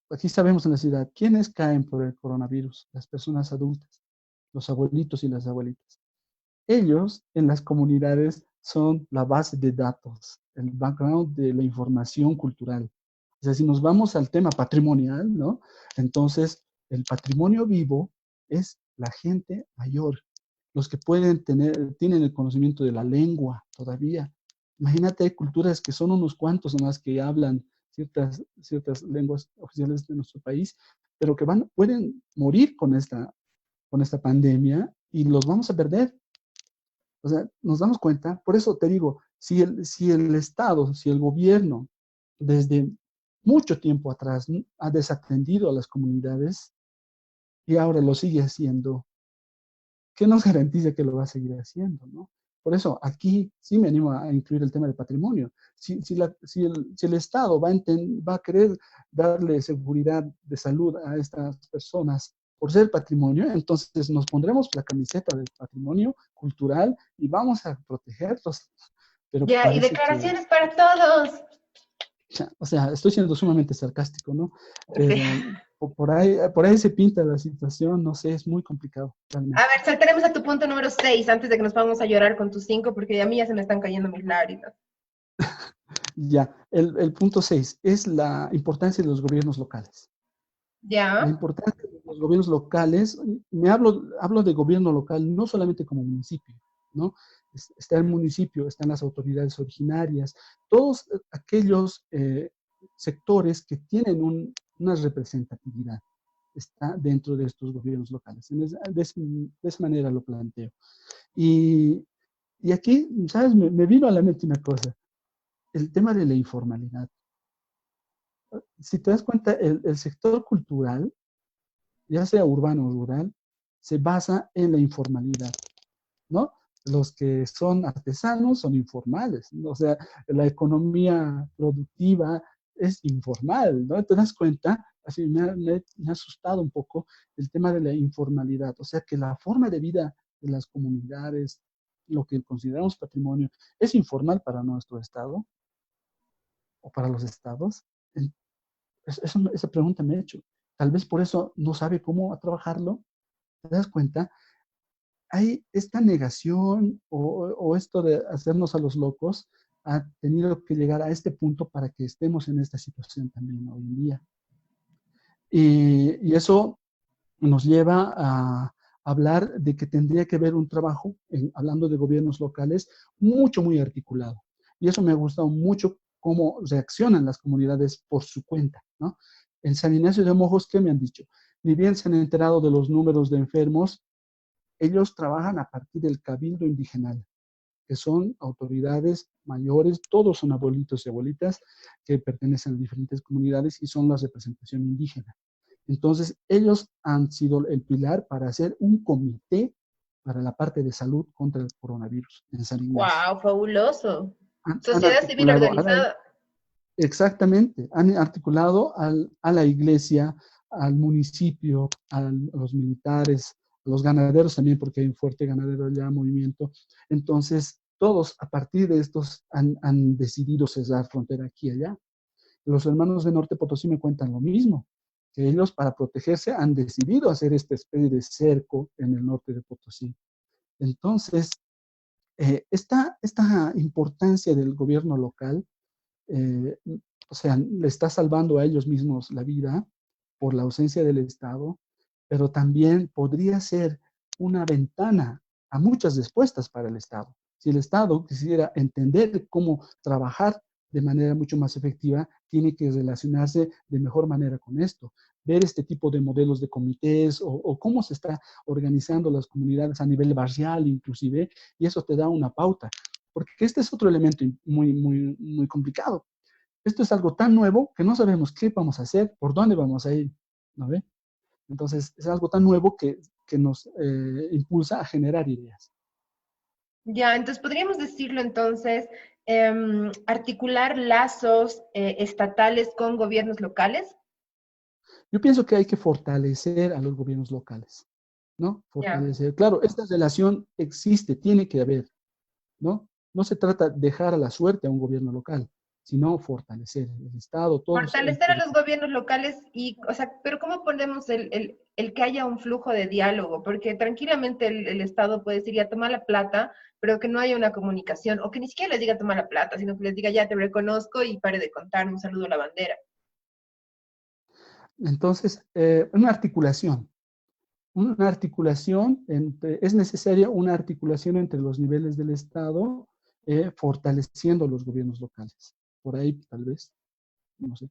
aquí sabemos en la ciudad, ¿quiénes caen por el coronavirus? Las personas adultas, los abuelitos y las abuelitas. Ellos en las comunidades son la base de datos, el background de la información cultural. O sea, si nos vamos al tema patrimonial, ¿no? Entonces, El patrimonio vivo es la gente mayor, los que pueden tienen el conocimiento de la lengua todavía. Imagínate, hay culturas que son unos cuantos nomás que hablan ciertas lenguas oficiales de nuestro país, pero que pueden morir con esta pandemia y los vamos a perder. O sea, nos damos cuenta, por eso te digo, si el Estado, si el gobierno, desde mucho tiempo atrás ha desatendido a las comunidades y ahora lo sigue haciendo, ¿qué nos garantiza que lo va a seguir haciendo, no? Por eso, aquí sí me animo a incluir el tema del patrimonio. Si el Estado va a querer darle seguridad de salud a estas personas por ser patrimonio, entonces nos pondremos la camiseta del patrimonio cultural y vamos a protegerlos. Pero Ya, y parece que, declaraciones para todos. o sea, estoy siendo sumamente sarcástico, ¿no? Sí. Pero por ahí se pinta la situación, no sé, es muy complicado, realmente. A ver, saltaremos a tu punto número 6 antes de que nos vamos a llorar con tus 5, porque a mí ya se me están cayendo mis lágrimas. Ya, el punto 6 es la importancia de los gobiernos locales. La Ya, importancia de los gobiernos locales, hablo de gobierno local no solamente como municipio, ¿no? Está el municipio, están las autoridades originarias, todos aquellos sectores que tienen una representatividad, está dentro de estos gobiernos locales. De esa manera lo planteo. Y, y aquí, ¿sabes? Me vino a la mente una cosa, el tema de la informalidad. Si te das cuenta, el sector cultural, ya sea urbano o rural, se basa en la informalidad, ¿no? Los que son artesanos son informales, ¿no? O sea, la economía productiva es informal, ¿no? ¿Te das cuenta? Así me ha asustado un poco el tema de la informalidad, o sea, que la forma de vida de las comunidades, lo que consideramos patrimonio, es informal para nuestro estado o para los estados. Esa pregunta me he hecho. Tal vez por eso no sabe cómo trabajarlo. ¿Te das cuenta? Hay esta negación o esto de hacernos a los locos ha tenido que llegar a este punto para que estemos en esta situación también hoy en día. Y eso nos lleva a hablar de que tendría que haber un trabajo, hablando de gobiernos locales, mucho, muy articulado. Y eso me ha gustado mucho cómo reaccionan las comunidades por su cuenta, ¿no? En San Ignacio de Mojos, ¿qué me han dicho? Ni bien se han enterado de los números de enfermos, ellos trabajan a partir del cabildo indigenal, que son autoridades mayores, todos son abuelitos y abuelitas que pertenecen a diferentes comunidades y son la representación indígena. Entonces, ellos han sido el pilar para hacer un comité para la parte de salud contra el coronavirus en San Ignacio. wow, fabuloso. Han Sociedad civil articulado organizada. exactamente, han articulado a la iglesia, al municipio, a los militares, a los ganaderos también, porque hay un fuerte ganadero ya movimiento. Entonces, todos a partir de estos han decidido cerrar frontera aquí y allá. Los hermanos de Norte Potosí me cuentan lo mismo, que ellos para protegerse han decidido hacer esta especie de cerco en el norte de Potosí. Entonces, esta importancia del gobierno local, eh, o sea, le está salvando a ellos mismos la vida por la ausencia del Estado, pero también podría ser una ventana a muchas respuestas para el Estado. Si el Estado quisiera entender cómo trabajar de manera mucho más efectiva, tiene que relacionarse de mejor manera con esto, ver este tipo de modelos de comités o cómo se está organizando las comunidades a nivel barrial inclusive, y eso te da una pauta, porque este es otro elemento muy, muy, muy complicado. Esto es algo tan nuevo que no sabemos qué vamos a hacer, por dónde vamos a ir, ¿no ve? Entonces, es algo tan nuevo que nos impulsa a generar ideas. Ya, entonces podríamos decirlo entonces, articular lazos estatales con gobiernos locales. Yo pienso que hay que fortalecer a los gobiernos locales, ¿no? Ya. Fortalecer. Claro, esta relación existe, tiene que haber, ¿no? No se trata de dejar a la suerte a un gobierno local, sino fortalecer el Estado, todos Fortalecer a estos. los gobiernos locales y, o sea, pero ¿cómo ponemos el que haya un flujo de diálogo? Porque tranquilamente el Estado puede decir, ya toma la plata, pero que no haya una comunicación, o que ni siquiera les diga toma la plata, sino que les diga ya te reconozco y pare de contar, un saludo a la bandera. Entonces, una articulación. Es necesaria una articulación entre los niveles del Estado, fortaleciendo los gobiernos locales. Por ahí, tal vez, no sé.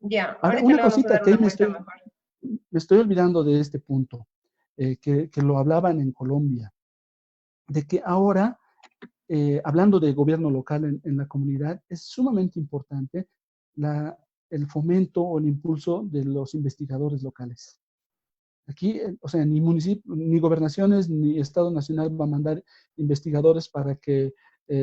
Ya, Ahora, ahorita una le vamos a cosita dar que una ahí muestra mejor. me estoy olvidando de este punto, que lo hablaban en Colombia, de que ahora, hablando de gobierno local en la comunidad, es sumamente importante el fomento o el impulso de los investigadores locales. Aquí, o sea, ni municipio, ni gobernaciones, ni Estado Nacional va a mandar investigadores para que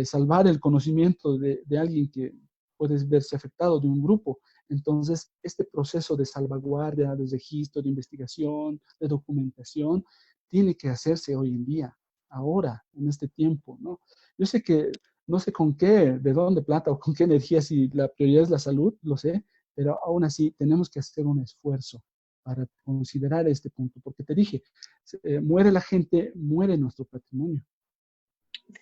salvar el conocimiento de alguien que puede verse afectado, de un grupo. Entonces, este proceso de salvaguardia, de registro, de investigación, de documentación, tiene que hacerse hoy en día, ahora, en este tiempo, ¿no? Yo sé que no sé con qué, de dónde plata o con qué energía, si la prioridad es la salud, lo sé, pero aún así tenemos que hacer un esfuerzo para considerar este punto, porque te dije, muere la gente, muere nuestro patrimonio.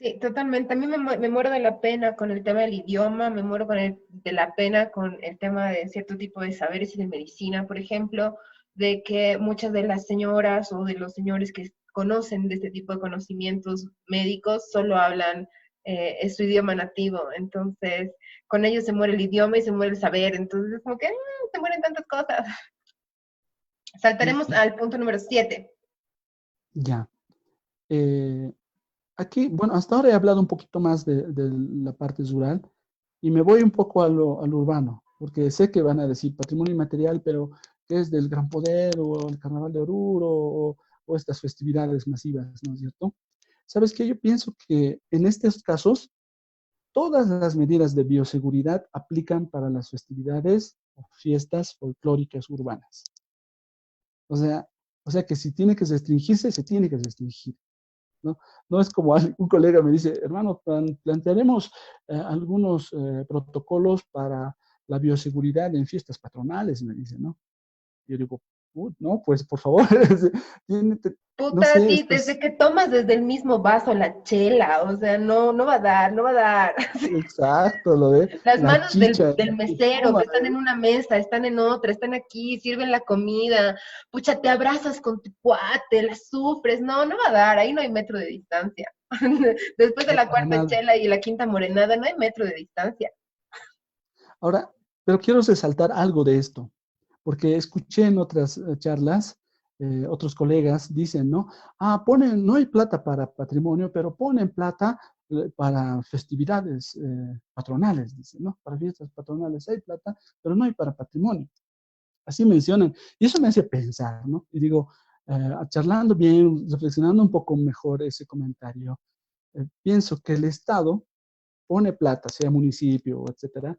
Sí, totalmente. A mí me muero de la pena con el tema del idioma, me muero de la pena con el tema de cierto tipo de saberes y de medicina, por ejemplo, de que muchas de las señoras o de los señores que conocen de este tipo de conocimientos médicos solo hablan es su idioma nativo. Entonces, con ellos se muere el idioma y se muere el saber. Entonces, es como que se mueren tantas cosas. Saltaremos al punto número 7. Ya. Aquí, bueno, hasta ahora he hablado un poquito más de la parte rural y me voy un poco a lo urbano, porque sé que van a decir patrimonio inmaterial, pero ¿qué es del Gran Poder o el Carnaval de Oruro o estas festividades masivas, ¿no es cierto? ¿Sabes qué? Yo pienso que en estos casos todas las medidas de bioseguridad aplican para las festividades o fiestas folclóricas urbanas. O sea que si tiene que restringirse, se tiene que restringir. ¿No? No es como un colega me dice, hermano, plantearemos algunos protocolos para la bioseguridad en fiestas patronales, me dice, ¿no? Yo digo, no, pues por favor, no Puta, sé, sí, desde que tomas desde el mismo vaso la chela, o sea, no, no va a dar, no va a dar. exacto, lo de Las la manos del, chicha, del que mesero, toma, que están en una mesa, están en otra, están aquí, sirven la comida, pucha, te abrazas con tu cuate, la sufres, no, no va a dar, ahí no hay metro de distancia. Después de no, la para cuarta nada. chela y la quinta morenada, no hay metro de distancia. Ahora, pero quiero resaltar algo de esto, porque escuché en otras charlas, otros colegas dicen, ¿no? No hay plata para patrimonio, pero ponen plata para festividades patronales, dicen, ¿no? Para fiestas patronales hay plata, pero no hay para patrimonio. Así mencionan. Y eso me hace pensar, ¿no? Y digo, charlando bien, reflexionando un poco mejor ese comentario, pienso que el Estado pone plata, sea municipio, etcétera,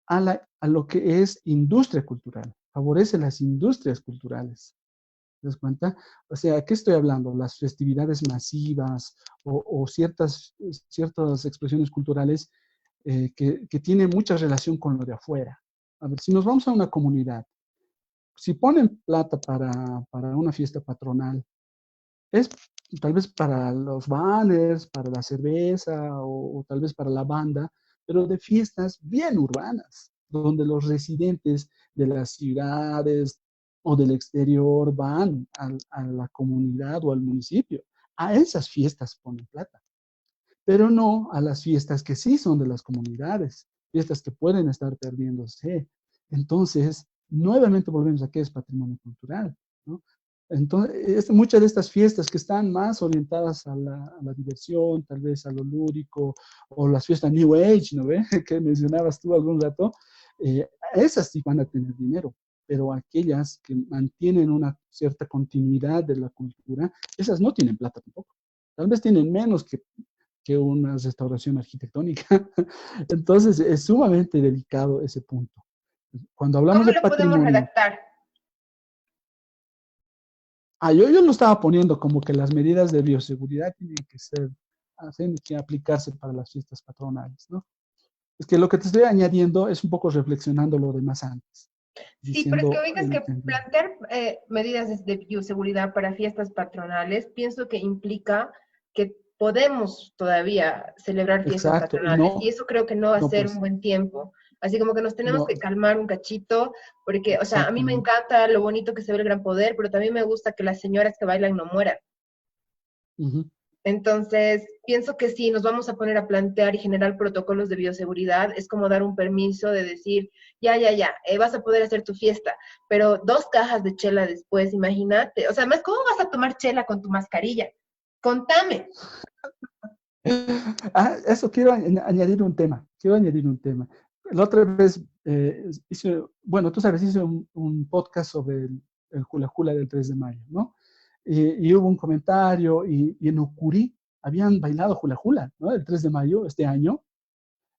a lo que es industria cultural, favorece las industrias culturales. ¿Te das cuenta? O sea, ¿qué estoy hablando? Las festividades masivas o ciertas expresiones culturales que tienen mucha relación con lo de afuera. A ver, si nos vamos a una comunidad, si ponen plata para una fiesta patronal, es tal vez para los banners, para la cerveza o tal vez para la banda, pero de fiestas bien urbanas, donde los residentes de las ciudades o del exterior van a la comunidad o al municipio. A esas fiestas ponen plata, pero no a las fiestas que sí son de las comunidades, fiestas que pueden estar perdiéndose. Entonces, nuevamente volvemos a qué es patrimonio cultural, ¿no? Entonces, muchas de estas fiestas que están más orientadas a la diversión, tal vez a lo lúdico, o las fiestas New Age, ¿no ve? Que mencionabas tú algún rato, esas sí van a tener dinero, pero aquellas que mantienen una cierta continuidad de la cultura, esas no tienen plata tampoco. Tal vez tienen menos que una restauración arquitectónica. Entonces, es sumamente delicado ese punto. Cuando hablamos ¿Cómo de lo podemos patrimonio, redactar? yo lo estaba poniendo como que las medidas de bioseguridad tienen que aplicarse para las fiestas patronales, ¿no? Es que lo que te estoy añadiendo es un poco reflexionando lo demás antes, Sí, pero es que diciendo oigas el que entendido. plantear medidas de bioseguridad para fiestas patronales, pienso que implica que podemos todavía celebrar fiestas Exacto, y patronales y no, eso creo que no va a no ser un pues, buen tiempo. Así como que nos tenemos No, que calmar un cachito, porque, o sea, a mí me exactamente. encanta lo bonito que se ve el Gran Poder, pero también me gusta que las señoras que bailan no mueran. Ujú. Entonces, pienso que si nos vamos a poner a plantear y generar protocolos de bioseguridad, es como dar un permiso de decir, ya, vas a poder hacer tu fiesta, pero 2 cajas de chela después, imagínate. O sea, además, ¿cómo vas a tomar chela con tu mascarilla? Contame. Eso quiero añadir un tema. Quiero añadir un tema. La otra vez bueno, tú sabes, hice un podcast sobre el hula hula del 3 de mayo, ¿no? Y hubo un comentario y en Ucuri habían bailado hula hula, ¿no? El 3 de mayo este año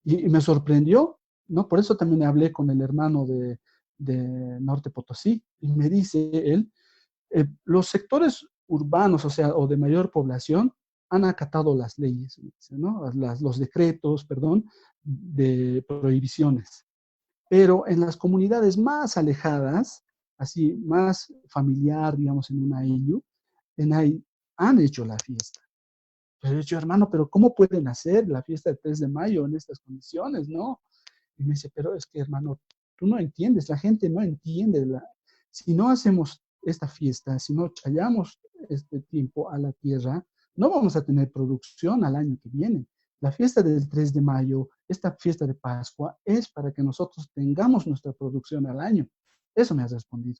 y me sorprendió, ¿no? Por eso también hablé con el hermano de Norte Potosí y me dice él, los sectores urbanos, o sea, o de mayor población, han acatado las leyes, ¿no? Los decretos, perdón, de prohibiciones. Pero en las comunidades más alejadas, así más familiar, digamos, en una IU, en ahí han hecho la fiesta. Pero he dicho, hermano, pero ¿cómo pueden hacer la fiesta del 3 de mayo en estas condiciones, no? Y me dice, pero es que, hermano, tú no entiendes, la gente no entiende. Si no hacemos esta fiesta, si no chayamos este tiempo a la tierra, no vamos a tener producción al año que viene. La fiesta del 3 de mayo, esta fiesta de Pascua, es para que nosotros tengamos nuestra producción al año. Eso me has respondido.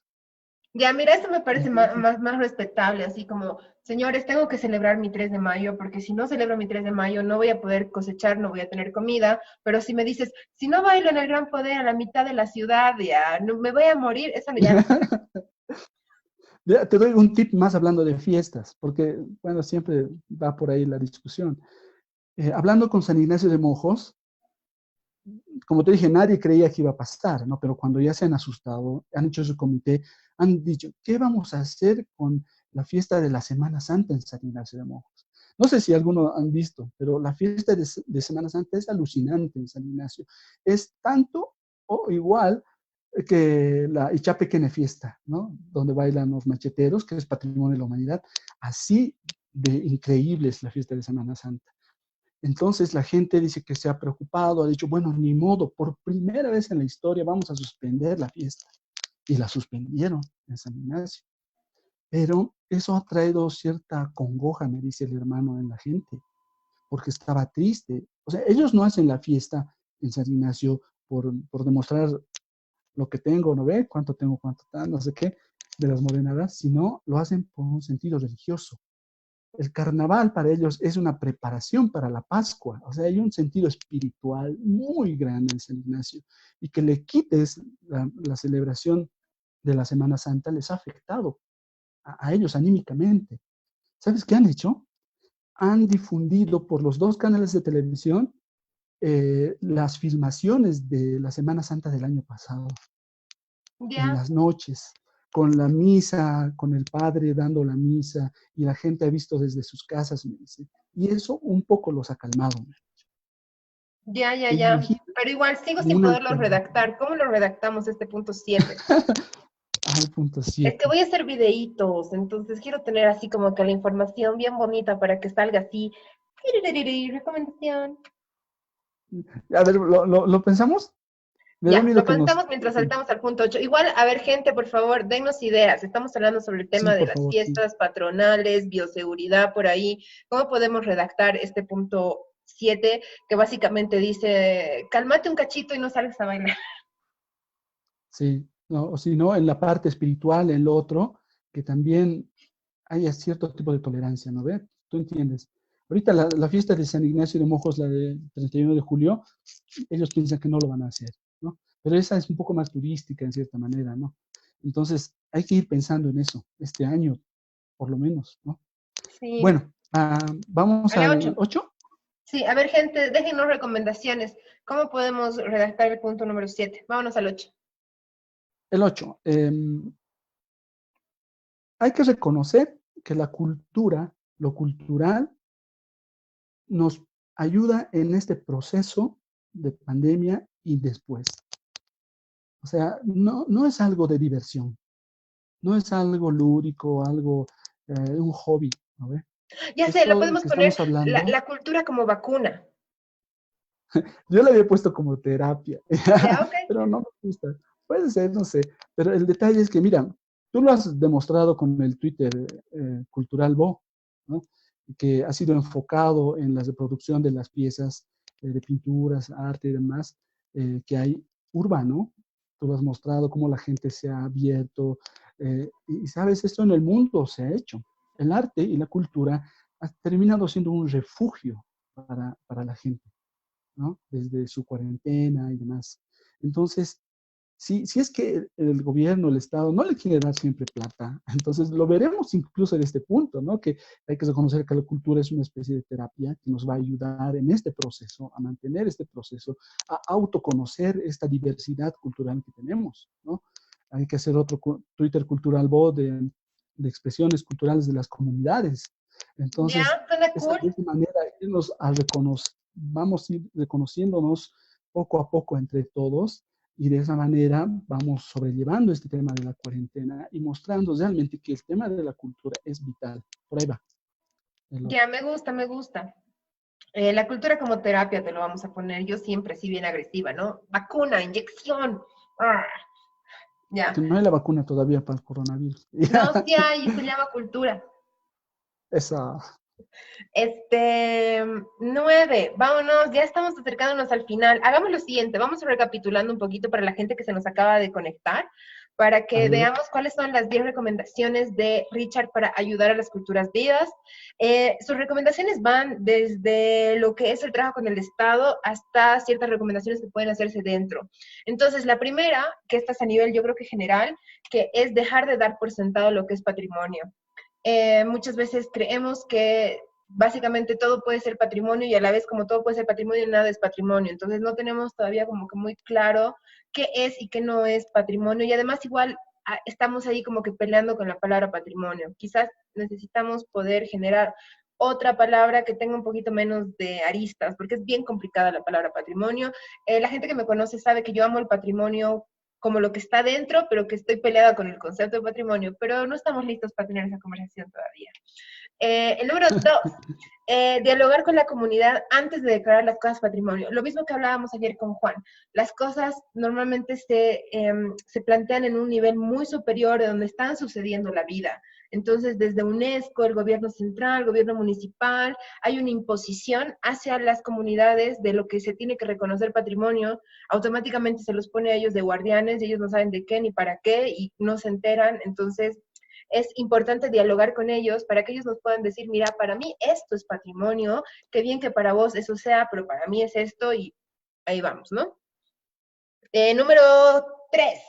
Ya, mira, esto me parece más, Entonces, más respetable, así como, señores, tengo que celebrar mi 3 de mayo, porque si no celebro mi 3 de mayo no voy a poder cosechar, no voy a tener comida, pero si me dices, si no bailo en el Gran Poder a la mitad de la ciudad, ya, no, me voy a morir, eso ya no. te doy un tip más hablando de fiestas, porque, bueno, siempre va por ahí la discusión. Hablando con San Ignacio de Mojos, como te dije, nadie creía que iba a pasar, ¿no? Pero cuando ya se han asustado, han hecho su comité, han dicho, ¿qué vamos a hacer con la fiesta de la Semana Santa en San Ignacio de Mojos? No sé si alguno han visto, pero la fiesta de Semana Santa es alucinante en San Ignacio. Es tanto o igual que la Ichapequene Fiesta, ¿no? Donde bailan los macheteros, que es patrimonio de la humanidad. Así de increíble es la fiesta de Semana Santa. Entonces la gente dice que se ha preocupado, ha dicho, bueno, ni modo, por primera vez en la historia vamos a suspender la fiesta. Y la suspendieron en San Ignacio. Pero eso ha traído cierta congoja, me dice el hermano, en la gente, porque estaba triste. O sea, ellos no hacen la fiesta en San Ignacio por demostrar lo que tengo, ¿no ve? Cuánto tengo, cuánto tal, no sé qué, de las morenadas, sino lo hacen por un sentido religioso. El carnaval para ellos es una preparación para la Pascua, o sea, hay un sentido espiritual muy grande en San Ignacio, y que le quites la celebración de la Semana Santa les ha afectado a ellos anímicamente. ¿Sabes qué han hecho? Han difundido por los 2 canales de televisión las filmaciones de la Semana Santa del año pasado, en Ya. las noches, con la misa, con el padre dando la misa, y la gente ha visto desde sus casas, me dice. Y eso un poco los ha calmado. Te Ya. imaginas Pero igual sigo sin una poderlo redactar. ¿Cómo lo redactamos este punto 7? al punto Es que 7. voy a hacer videitos, entonces quiero tener así como que la información bien bonita para que salga así. Recomendación. A ver, ¿lo pensamos? Me da Ya, miedo lo que nos... pensamos mientras Sí, saltamos al punto 8. Igual, a ver, gente, por favor, dennos ideas. Estamos hablando sobre el tema sí, de por las favor, sí. fiestas patronales, bioseguridad por ahí. ¿Cómo podemos redactar este punto 7 que básicamente dice, cálmate un cachito y no salgas a bailar? Sí, no, o si no, en la parte espiritual, en lo otro, que también haya cierto tipo de tolerancia, ¿no ves? Tú entiendes. Ahorita la fiesta de San Ignacio de Mojos, la de 31 de julio, ellos piensan que no lo van a hacer, ¿no? Pero esa es un poco más turística en cierta manera, ¿no? Entonces, hay que ir pensando en eso, este año, por lo menos, ¿no? Sí, Bueno, vamos a la al 8. 8. Sí, a ver, gente, déjenos recomendaciones. ¿Cómo podemos redactar el punto número 7? Vámonos al 8. El 8. Hay que reconocer que la cultura, lo cultural, nos ayuda en este proceso de pandemia y después. O sea, no es algo de diversión, no es algo lúdico, algo, un hobby, ¿no ve? Ya sé, lo Esto podemos que poner estamos hablando, la cultura como vacuna. Yo le había puesto como terapia, Ya, ok. pero no me gusta. Puede ser, no sé. Pero el detalle es que, mira, tú lo has demostrado con el Twitter Cultural Bo, ¿no? Que ha sido enfocado en la reproducción de las piezas de pinturas, arte y demás que hay urbano. Tú lo has mostrado cómo la gente se ha abierto. Y sabes, esto en el mundo se ha hecho. El arte y la cultura ha terminado siendo un refugio para la gente, ¿no? Desde su cuarentena y demás. Entonces, si es que el gobierno, el Estado, no le quiere dar siempre plata, entonces lo veremos incluso en este punto, ¿no? Que hay que reconocer que la cultura es una especie de terapia que nos va a ayudar en este proceso, a mantener este proceso, a autoconocer esta diversidad cultural que tenemos, ¿no? Hay que hacer otro Twitter Cultural Bot de expresiones culturales de las comunidades. Ya, Entonces, suena de cool. esa manera irnos a reconocer, vamos a ir reconociéndonos poco a poco entre todos y de esa manera vamos sobrellevando este tema de la cuarentena y mostrando realmente que el tema de la cultura es vital. Por ahí va. El Ya, otro. me gusta, me gusta. La cultura como terapia te lo vamos a poner. Yo siempre sí bien agresiva, ¿no? Vacuna, inyección. Ah, Que ya. no hay la vacuna todavía para el coronavirus. No, sí hay, y se llama cultura. Esa. 9, vámonos, ya estamos acercándonos al final. Hagamos lo siguiente, vamos recapitulando un poquito para la gente que se nos acaba de conectar, para A que ver, veamos cuáles son las 10 recomendaciones de Richard para ayudar a las culturas vivas. Sus recomendaciones van desde lo que es el trabajo con el Estado hasta ciertas recomendaciones que pueden hacerse dentro. Entonces, la primera, que esta es a nivel yo creo que general, que es dejar de dar por sentado lo que es patrimonio. Muchas veces creemos que básicamente todo puede ser patrimonio y a la vez como todo puede ser patrimonio, nada es patrimonio. Entonces no tenemos todavía como que muy claro qué es y qué no es patrimonio y además igual estamos ahí como que peleando con la palabra patrimonio. Quizás necesitamos poder generar otra palabra que tenga un poquito menos de aristas, porque es bien complicada la palabra patrimonio. La gente que me conoce sabe que yo amo el patrimonio como lo que está dentro, pero que estoy peleada con el concepto de patrimonio, pero no estamos listos para tener esa conversación todavía. El número 2, dialogar con la comunidad antes de declarar las cosas patrimonio. Lo mismo que hablábamos ayer con Juan. Las cosas normalmente se plantean en un nivel muy superior de donde están sucediendo la vida. Entonces, desde UNESCO, el gobierno central, el gobierno municipal, hay una imposición hacia las comunidades de lo que se tiene que reconocer patrimonio. Automáticamente se los pone a ellos de guardianes y ellos no saben de qué ni para qué y no se enteran. Entonces, es importante dialogar con ellos para que ellos nos puedan decir, mira, para mí esto es patrimonio, qué bien que para vos eso sea, pero para mí es esto y ahí vamos, ¿no? Número 3,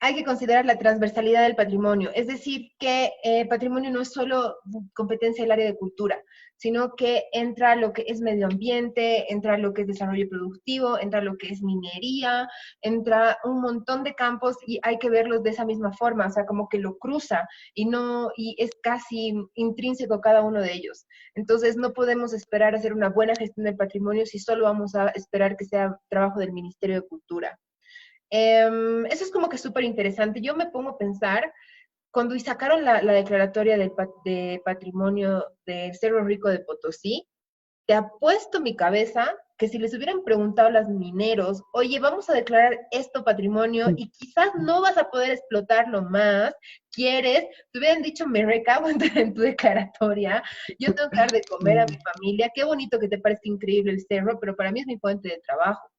hay que considerar la transversalidad del patrimonio, es decir, que patrimonio no es solo competencia del área de cultura, sino que entra lo que es medio ambiente, entra lo que es desarrollo productivo, entra lo que es minería, entra un montón de campos y hay que verlos de esa misma forma, o sea, como que lo cruza y es casi intrínseco cada uno de ellos. Entonces, no podemos esperar hacer una buena gestión del patrimonio si solo vamos a esperar que sea trabajo del Ministerio de Cultura. Eso es como que súper interesante. Yo me pongo a pensar, cuando sacaron la declaratoria de patrimonio del Cerro Rico de Potosí, te ha puesto mi cabeza que si les hubieran preguntado a los mineros, oye, vamos a declarar esto patrimonio y quizás no vas a poder explotarlo más, ¿quieres? Te hubieran dicho, me recago en tu declaratoria, yo tengo que dar de comer a mi familia, qué bonito que te parezca increíble el cerro, pero para mí es mi fuente de trabajo.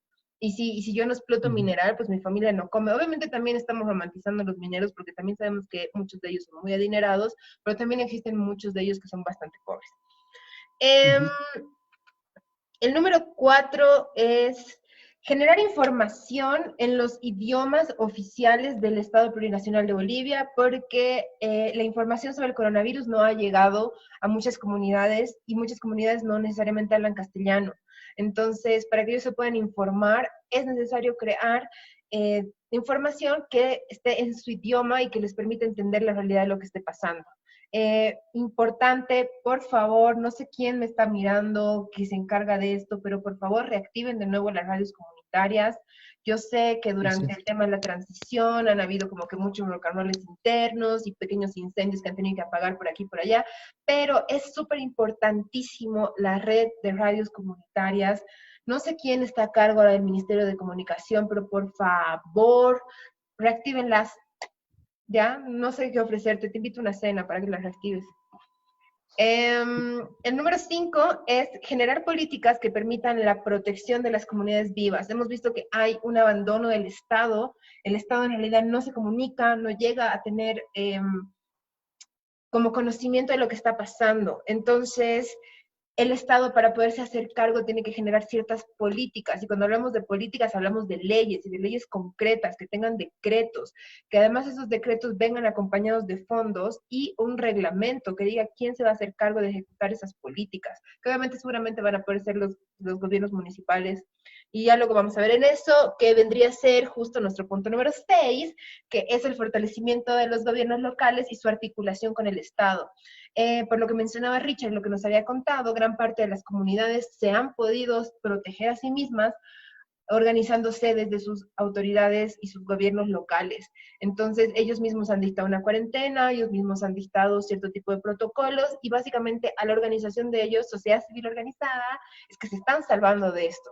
Y si yo no exploto mineral, pues mi familia no come. Obviamente también estamos romantizando a los mineros porque también sabemos que muchos de ellos son muy adinerados, pero también existen muchos de ellos que son bastante pobres. Eh, el número 4 es generar información en los idiomas oficiales del Estado Plurinacional de Bolivia, porque la información sobre el coronavirus no ha llegado a muchas comunidades y muchas comunidades no necesariamente hablan castellano. Entonces, para que ellos se puedan informar, es necesario crear información que esté en su idioma y que les permita entender la realidad de lo que esté pasando. Importante, por favor, no sé quién me está mirando, que se encarga de esto, pero por favor reactiven de nuevo las radios comunitarias. Yo sé que durante el tema de la transición han habido como que muchos rocaroles internos y pequeños incendios que han tenido que apagar por aquí y por allá, pero es súper importantísimo la red de radios comunitarias. No sé quién está a cargo ahora del Ministerio de Comunicación, pero por favor, reactívenlas. ¿Ya? No sé qué ofrecerte, te invito a una cena para que las reactives. El número 5 es generar políticas que permitan la protección de las comunidades vivas. Hemos visto que hay un abandono del Estado. El Estado en realidad no se comunica, no llega a tener como conocimiento de lo que está pasando. Entonces, el Estado para poderse hacer cargo tiene que generar ciertas políticas, y cuando hablamos de políticas hablamos de leyes, y de leyes concretas, que tengan decretos, que además esos decretos vengan acompañados de fondos y un reglamento que diga quién se va a hacer cargo de ejecutar esas políticas, que obviamente seguramente van a poder ser los gobiernos municipales, y ya luego vamos a ver en eso, que vendría a ser justo nuestro punto número 6, que es el fortalecimiento de los gobiernos locales y su articulación con el Estado. Por lo que mencionaba Richard, lo que nos había contado, gran parte de las comunidades se han podido proteger a sí mismas organizándose desde sus autoridades y sus gobiernos locales. Entonces, ellos mismos han dictado una cuarentena, ellos mismos han dictado cierto tipo de protocolos, y básicamente a la organización de ellos, sociedad civil organizada, es que se están salvando de esto.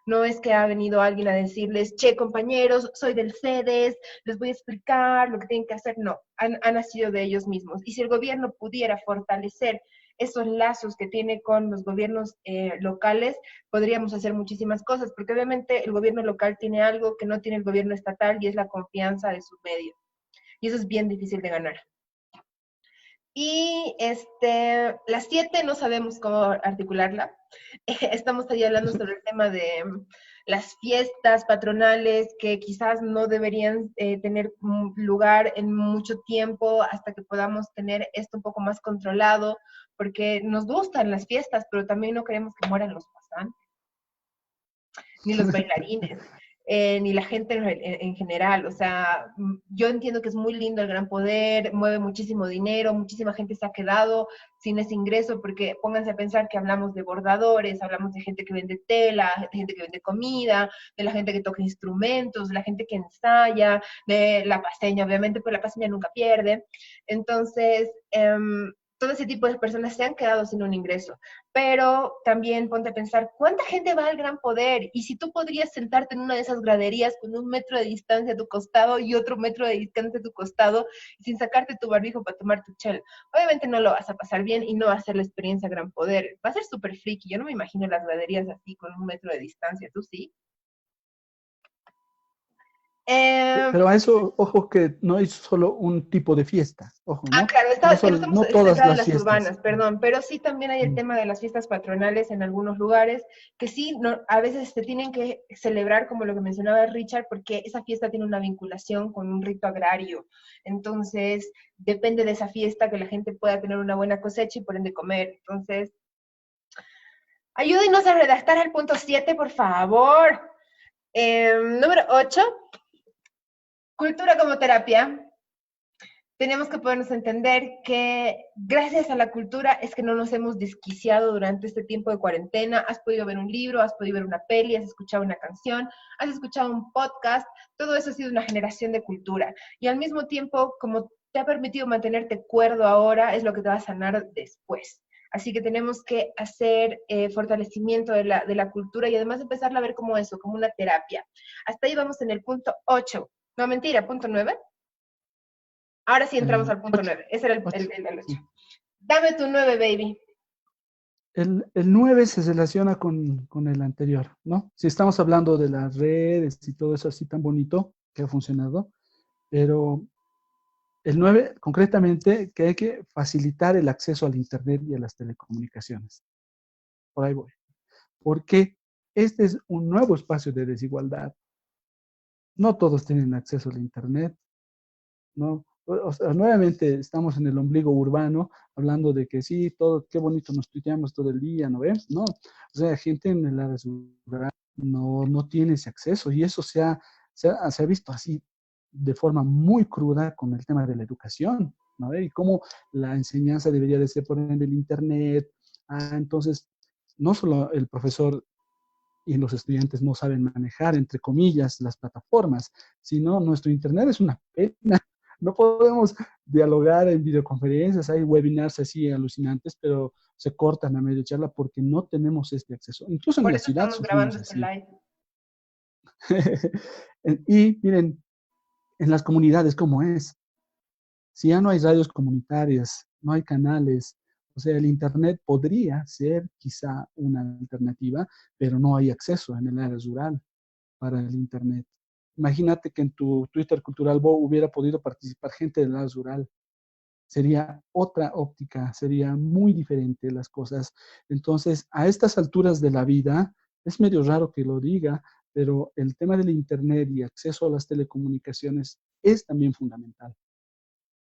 No es que ha venido alguien a decirles, che, compañeros, soy del CEDES, les voy a explicar lo que tienen que hacer. No, han nacido de ellos mismos. Y si el gobierno pudiera fortalecer esos lazos que tiene con los gobiernos locales, podríamos hacer muchísimas cosas, porque obviamente el gobierno local tiene algo que no tiene el gobierno estatal, y es la confianza de su medio. Y eso es bien difícil de ganar. Y las 7 no sabemos cómo articularla. Estamos ahí hablando sobre el tema de las fiestas patronales, que quizás no deberían tener lugar en mucho tiempo hasta que podamos tener esto un poco más controlado, porque nos gustan las fiestas, pero también no queremos que mueran los pasantes, ni los bailarines. Ni la gente en general. O sea, yo entiendo que es muy lindo el Gran Poder, mueve muchísimo dinero, muchísima gente se ha quedado sin ese ingreso, porque pónganse a pensar que hablamos de bordadores, hablamos de gente que vende tela, de gente que vende comida, de la gente que toca instrumentos, de la gente que ensaya, de la paseña, obviamente, pero la paseña nunca pierde. Entonces, todo ese tipo de personas se han quedado sin un ingreso. Pero también ponte a pensar, ¿cuánta gente va al Gran Poder? Y si tú podrías sentarte en una de esas graderías con 1 metro de distancia a tu costado y otro metro de distancia a tu costado, sin sacarte tu barbijo para tomar tu chela, obviamente no lo vas a pasar bien y no va a ser la experiencia Gran Poder. Va a ser súper friki. Yo no me imagino las graderías así con 1 metro de distancia. ¿Tú sí? Pero a eso, ojo que no es solo un tipo de fiesta, ojo, ¿no? Claro, No, no todas de las las fiestas. urbanas, perdón, pero sí también hay el tema de las fiestas patronales en algunos lugares, que sí, a veces se tienen que celebrar, como lo que mencionaba Richard, porque esa fiesta tiene una vinculación con un rito agrario. Entonces, depende de esa fiesta que la gente pueda tener una buena cosecha y por ende comer. Entonces, ayúdenos a redactar el punto 7, por favor. Número 8. Cultura como terapia. Tenemos que podernos entender que gracias a la cultura es que no nos hemos desquiciado durante este tiempo de cuarentena. Has podido ver un libro, has podido ver una peli, has escuchado una canción, has escuchado un podcast. Todo eso ha sido una generación de cultura. Y al mismo tiempo, como te ha permitido mantenerte cuerdo ahora, es lo que te va a sanar después. Así que tenemos que hacer fortalecimiento de la cultura, y además empezarla a ver como eso, como una terapia. Hasta ahí vamos en el punto 8. No, mentira, punto 9. Ahora sí entramos al punto 9. Ese era el 8. Dame tu 9, baby. El 9 se relaciona con el anterior, ¿no? Si estamos hablando de las redes y todo eso así tan bonito que ha funcionado, pero el 9 concretamente, que hay que facilitar el acceso al Internet y a las telecomunicaciones. Por ahí voy. Porque este es un nuevo espacio de desigualdad. No todos tienen acceso al Internet, ¿no? O sea, nuevamente estamos en el ombligo urbano, hablando de que sí, todo, qué bonito nos tuiteamos todo el día, ¿no ves? No, o sea, gente en el área rural no tiene ese acceso, y eso se ha visto así de forma muy cruda con el tema de la educación, ¿no? Y cómo la enseñanza debería de ser por el Internet. Entonces, no solo el profesor y los estudiantes no saben manejar, entre comillas, las plataformas, sino nuestro Internet es una pena. No podemos dialogar en videoconferencias, hay webinars así alucinantes, pero se cortan a media charla porque no tenemos este acceso. Incluso en Por la eso ciudad estamos grabando sufrimos este así. live. Y miren, en las comunidades, ¿cómo es? Si ya no hay radios comunitarias, no hay canales, o sea, el Internet podría ser quizá una alternativa, pero no hay acceso en el área rural para el Internet. Imagínate que en tu Twitter Cultural Bo hubiera podido participar gente del área rural. Sería otra óptica, sería muy diferente las cosas. Entonces, a estas alturas de la vida, es medio raro que lo diga, pero el tema del Internet y acceso a las telecomunicaciones es también fundamental.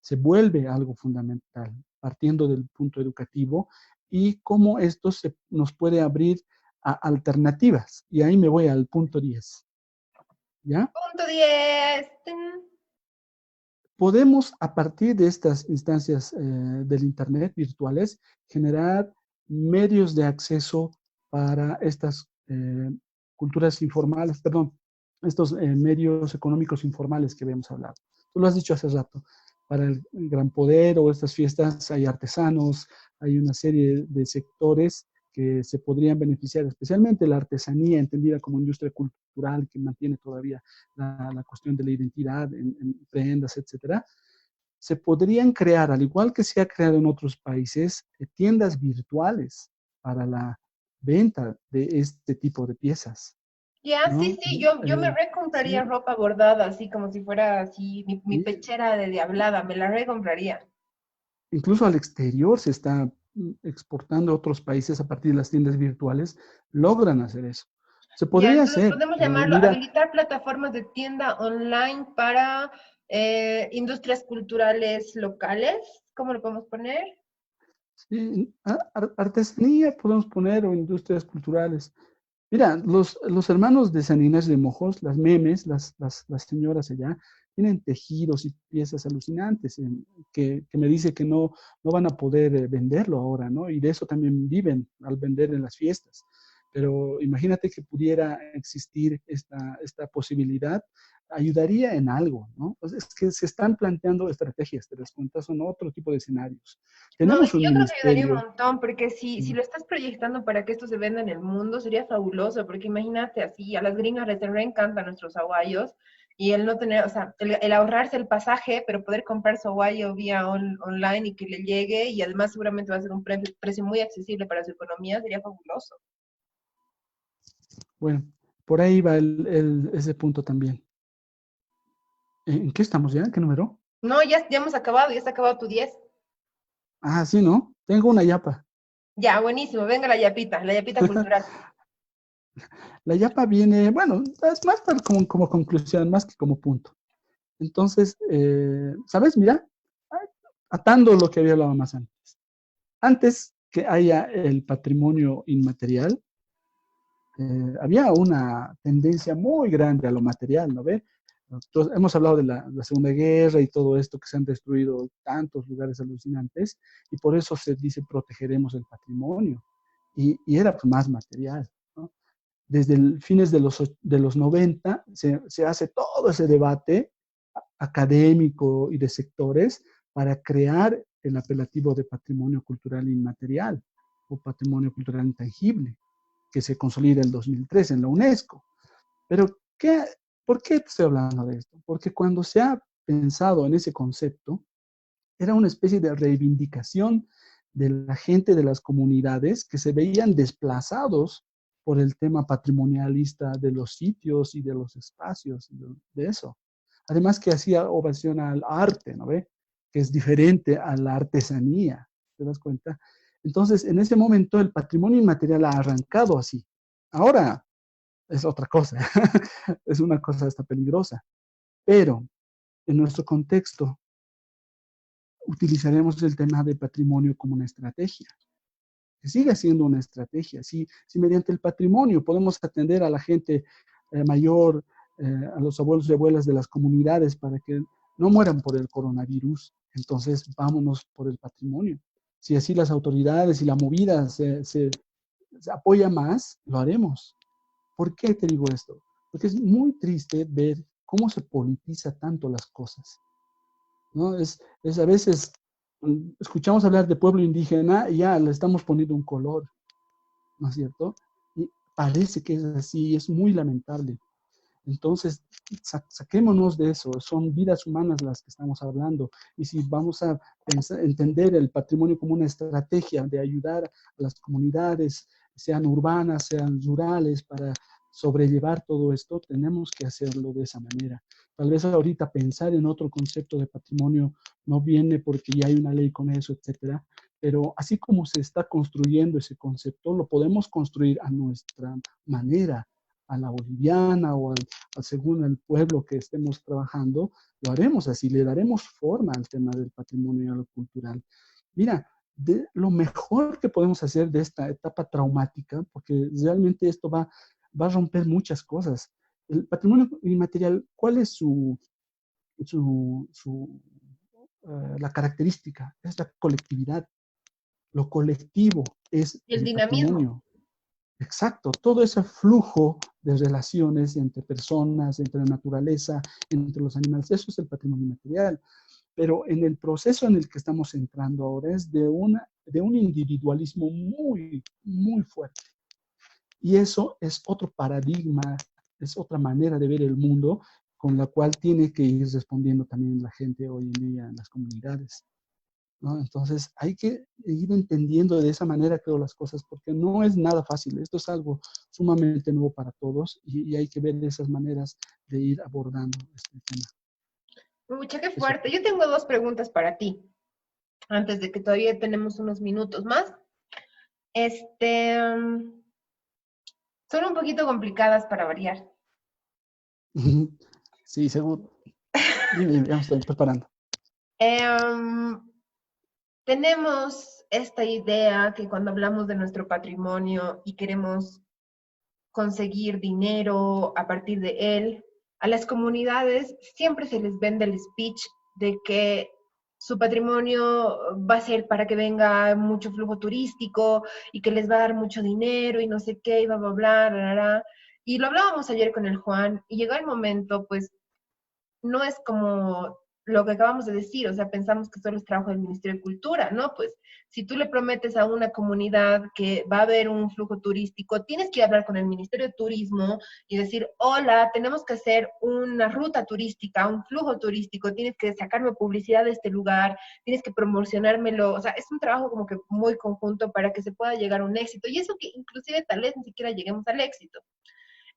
Se vuelve algo fundamental, partiendo del punto educativo y cómo esto nos puede abrir a alternativas. Y ahí me voy al punto 10. ¿Ya? Punto 10. Podemos, a partir de estas instancias del Internet virtuales, generar medios de acceso para estas culturas informales, perdón, estos medios económicos informales que habíamos hablado. Tú lo has dicho hace rato. Para el Gran Poder o estas fiestas hay artesanos, hay una serie de sectores que se podrían beneficiar, especialmente la artesanía entendida como industria cultural que mantiene todavía la cuestión de la identidad en prendas, etcétera. Se podrían crear, al igual que se ha creado en otros países, tiendas virtuales para la venta de este tipo de piezas, Ya, sí, ¿no? sí, yo me recompraría Sí, ropa bordada, así como si fuera así mi y pechera de diablada, me la recompraría. incluso al exterior se está exportando a otros países a partir de las tiendas virtuales, logran hacer eso. Se Ya, podría entonces hacer, podemos llamarlo mira, habilitar plataformas de tienda online para industrias culturales locales. ¿Cómo lo podemos poner? sí, artesanía podemos poner o industrias culturales. Mira, los hermanos de San Inés de Mojos, las memes, las señoras allá, tienen tejidos y piezas alucinantes que me dice que no van a poder venderlo ahora, ¿no? Y de eso también viven al vender en las fiestas. Pero imagínate que pudiera existir esta posibilidad, ayudaría en algo, ¿no? Pues es que se están planteando estrategias, te das cuenta, son otro tipo de escenarios. No, es Tenemos que un yo creo que ayudaría un ministerio. montón, porque si lo estás proyectando para que esto se venda en el mundo, sería fabuloso, porque imagínate así, a las gringas les reencantan nuestros aguayos, y el no tener, o sea, el ahorrarse el pasaje, pero poder comprar su aguayo vía online y que le llegue, y además seguramente va a ser un precio muy accesible para su economía, sería fabuloso. Bueno, por ahí va ese punto también. ¿En qué estamos ya? ¿Qué número? No, ya hemos acabado, ya está acabado tu 10. Ah, sí, ¿no? Tengo una yapa. Ya, buenísimo, venga la yapita cultural. La yapa viene, bueno, es más como conclusión, más que como punto. Entonces, ¿sabes? Mira, atando lo que había hablado más antes. Antes que haya el patrimonio inmaterial, había una tendencia muy grande a lo material, ¿no ve? Nosotros hemos hablado de la Segunda Guerra y todo esto, que se han destruido tantos lugares alucinantes, y por eso se dice protegeremos el patrimonio. Y era pues, más material, ¿no? Desde fines de los 90 se hace todo ese debate académico y de sectores para crear el apelativo de patrimonio cultural inmaterial o patrimonio cultural intangible, que se consolida en 2003 en la UNESCO. Pero, ¿por qué te estoy hablando de esto? Porque cuando se ha pensado en ese concepto, era una especie de reivindicación de la gente de las comunidades que se veían desplazados por el tema patrimonialista de los sitios y de los espacios, de eso. Además que hacía ovación al arte, ¿no ve? Que es diferente a la artesanía, ¿te das cuenta? Entonces, en ese momento el patrimonio inmaterial ha arrancado así. Ahora es otra cosa, es una cosa hasta peligrosa. Pero en nuestro contexto utilizaremos el tema de patrimonio como una estrategia, que sigue siendo una estrategia. Si mediante el patrimonio podemos atender a la gente mayor, a los abuelos y abuelas de las comunidades para que no mueran por el coronavirus, entonces vámonos por el patrimonio. Si así las autoridades y la movida se apoya más, lo haremos. ¿Por qué te digo esto? Porque es muy triste ver cómo se politiza tanto las cosas, ¿no? Es a veces escuchamos hablar de pueblo indígena y ya le estamos poniendo un color, ¿no es cierto? Y parece que es así, es muy lamentable. Entonces, saquémonos de eso, son vidas humanas las que estamos hablando. Y si vamos a entender el patrimonio como una estrategia de ayudar a las comunidades, sean urbanas, sean rurales, para sobrellevar todo esto, tenemos que hacerlo de esa manera. Tal vez ahorita pensar en otro concepto de patrimonio no viene porque ya hay una ley con eso, etcétera, pero así como se está construyendo ese concepto, lo podemos construir a nuestra manera, a la boliviana o según el pueblo que estemos trabajando, lo haremos así, le daremos forma al tema del patrimonio y a lo cultural. Mira, lo mejor que podemos hacer de esta etapa traumática, porque realmente esto va a romper muchas cosas. El patrimonio inmaterial, ¿cuál es la característica? Es la colectividad. Lo colectivo es Y el el dinamismo. patrimonio. Exacto, todo ese flujo de relaciones entre personas, entre la naturaleza, entre los animales, eso es el patrimonio inmaterial. Pero en el proceso en el que estamos entrando ahora es de un individualismo muy, muy fuerte. Y eso es otro paradigma, es otra manera de ver el mundo con la cual tiene que ir respondiendo también la gente hoy en día en las comunidades, ¿no? Entonces hay que ir entendiendo de esa manera, creo, las cosas, porque no es nada fácil. Esto es algo sumamente nuevo para todos y hay que ver esas maneras de ir abordando este tema. Mucha, qué Eso. fuerte. Yo tengo dos preguntas para ti, antes de que todavía tenemos unos minutos más. Son un poquito complicadas para variar. Sí, seguro. Dime, ya me estoy preparando. Em, Tenemos esta idea que cuando hablamos de nuestro patrimonio y queremos conseguir dinero a partir de él, a las comunidades siempre se les vende el speech de que su patrimonio va a ser para que venga mucho flujo turístico y que les va a dar mucho dinero y no sé qué, y bla, bla, bla, bla, bla. Y lo hablábamos ayer con el Juan y llegó el momento, pues, no es como lo que acabamos de decir, o sea, pensamos que solo es trabajo del Ministerio de Cultura, ¿no? Pues si tú le prometes a una comunidad que va a haber un flujo turístico, tienes que hablar con el Ministerio de Turismo y decir, hola, tenemos que hacer una ruta turística, un flujo turístico, tienes que sacarme publicidad de este lugar, tienes que promocionármelo, o sea, es un trabajo como que muy conjunto para que se pueda llegar a un éxito, y eso que inclusive tal vez ni siquiera lleguemos al éxito.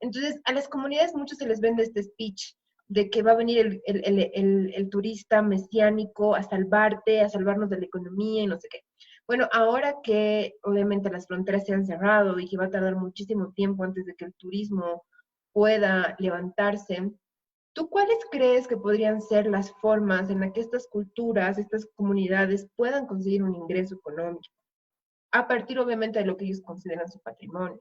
Entonces, a las comunidades mucho se les vende este speech de que va a venir el turista mesiánico a salvarte, a salvarnos de la economía y no sé qué. Bueno, ahora que obviamente las fronteras se han cerrado y que va a tardar muchísimo tiempo antes de que el turismo pueda levantarse, ¿tú cuáles crees que podrían ser las formas en las que estas culturas, estas comunidades puedan conseguir un ingreso económico? A partir obviamente de lo que ellos consideran su patrimonio.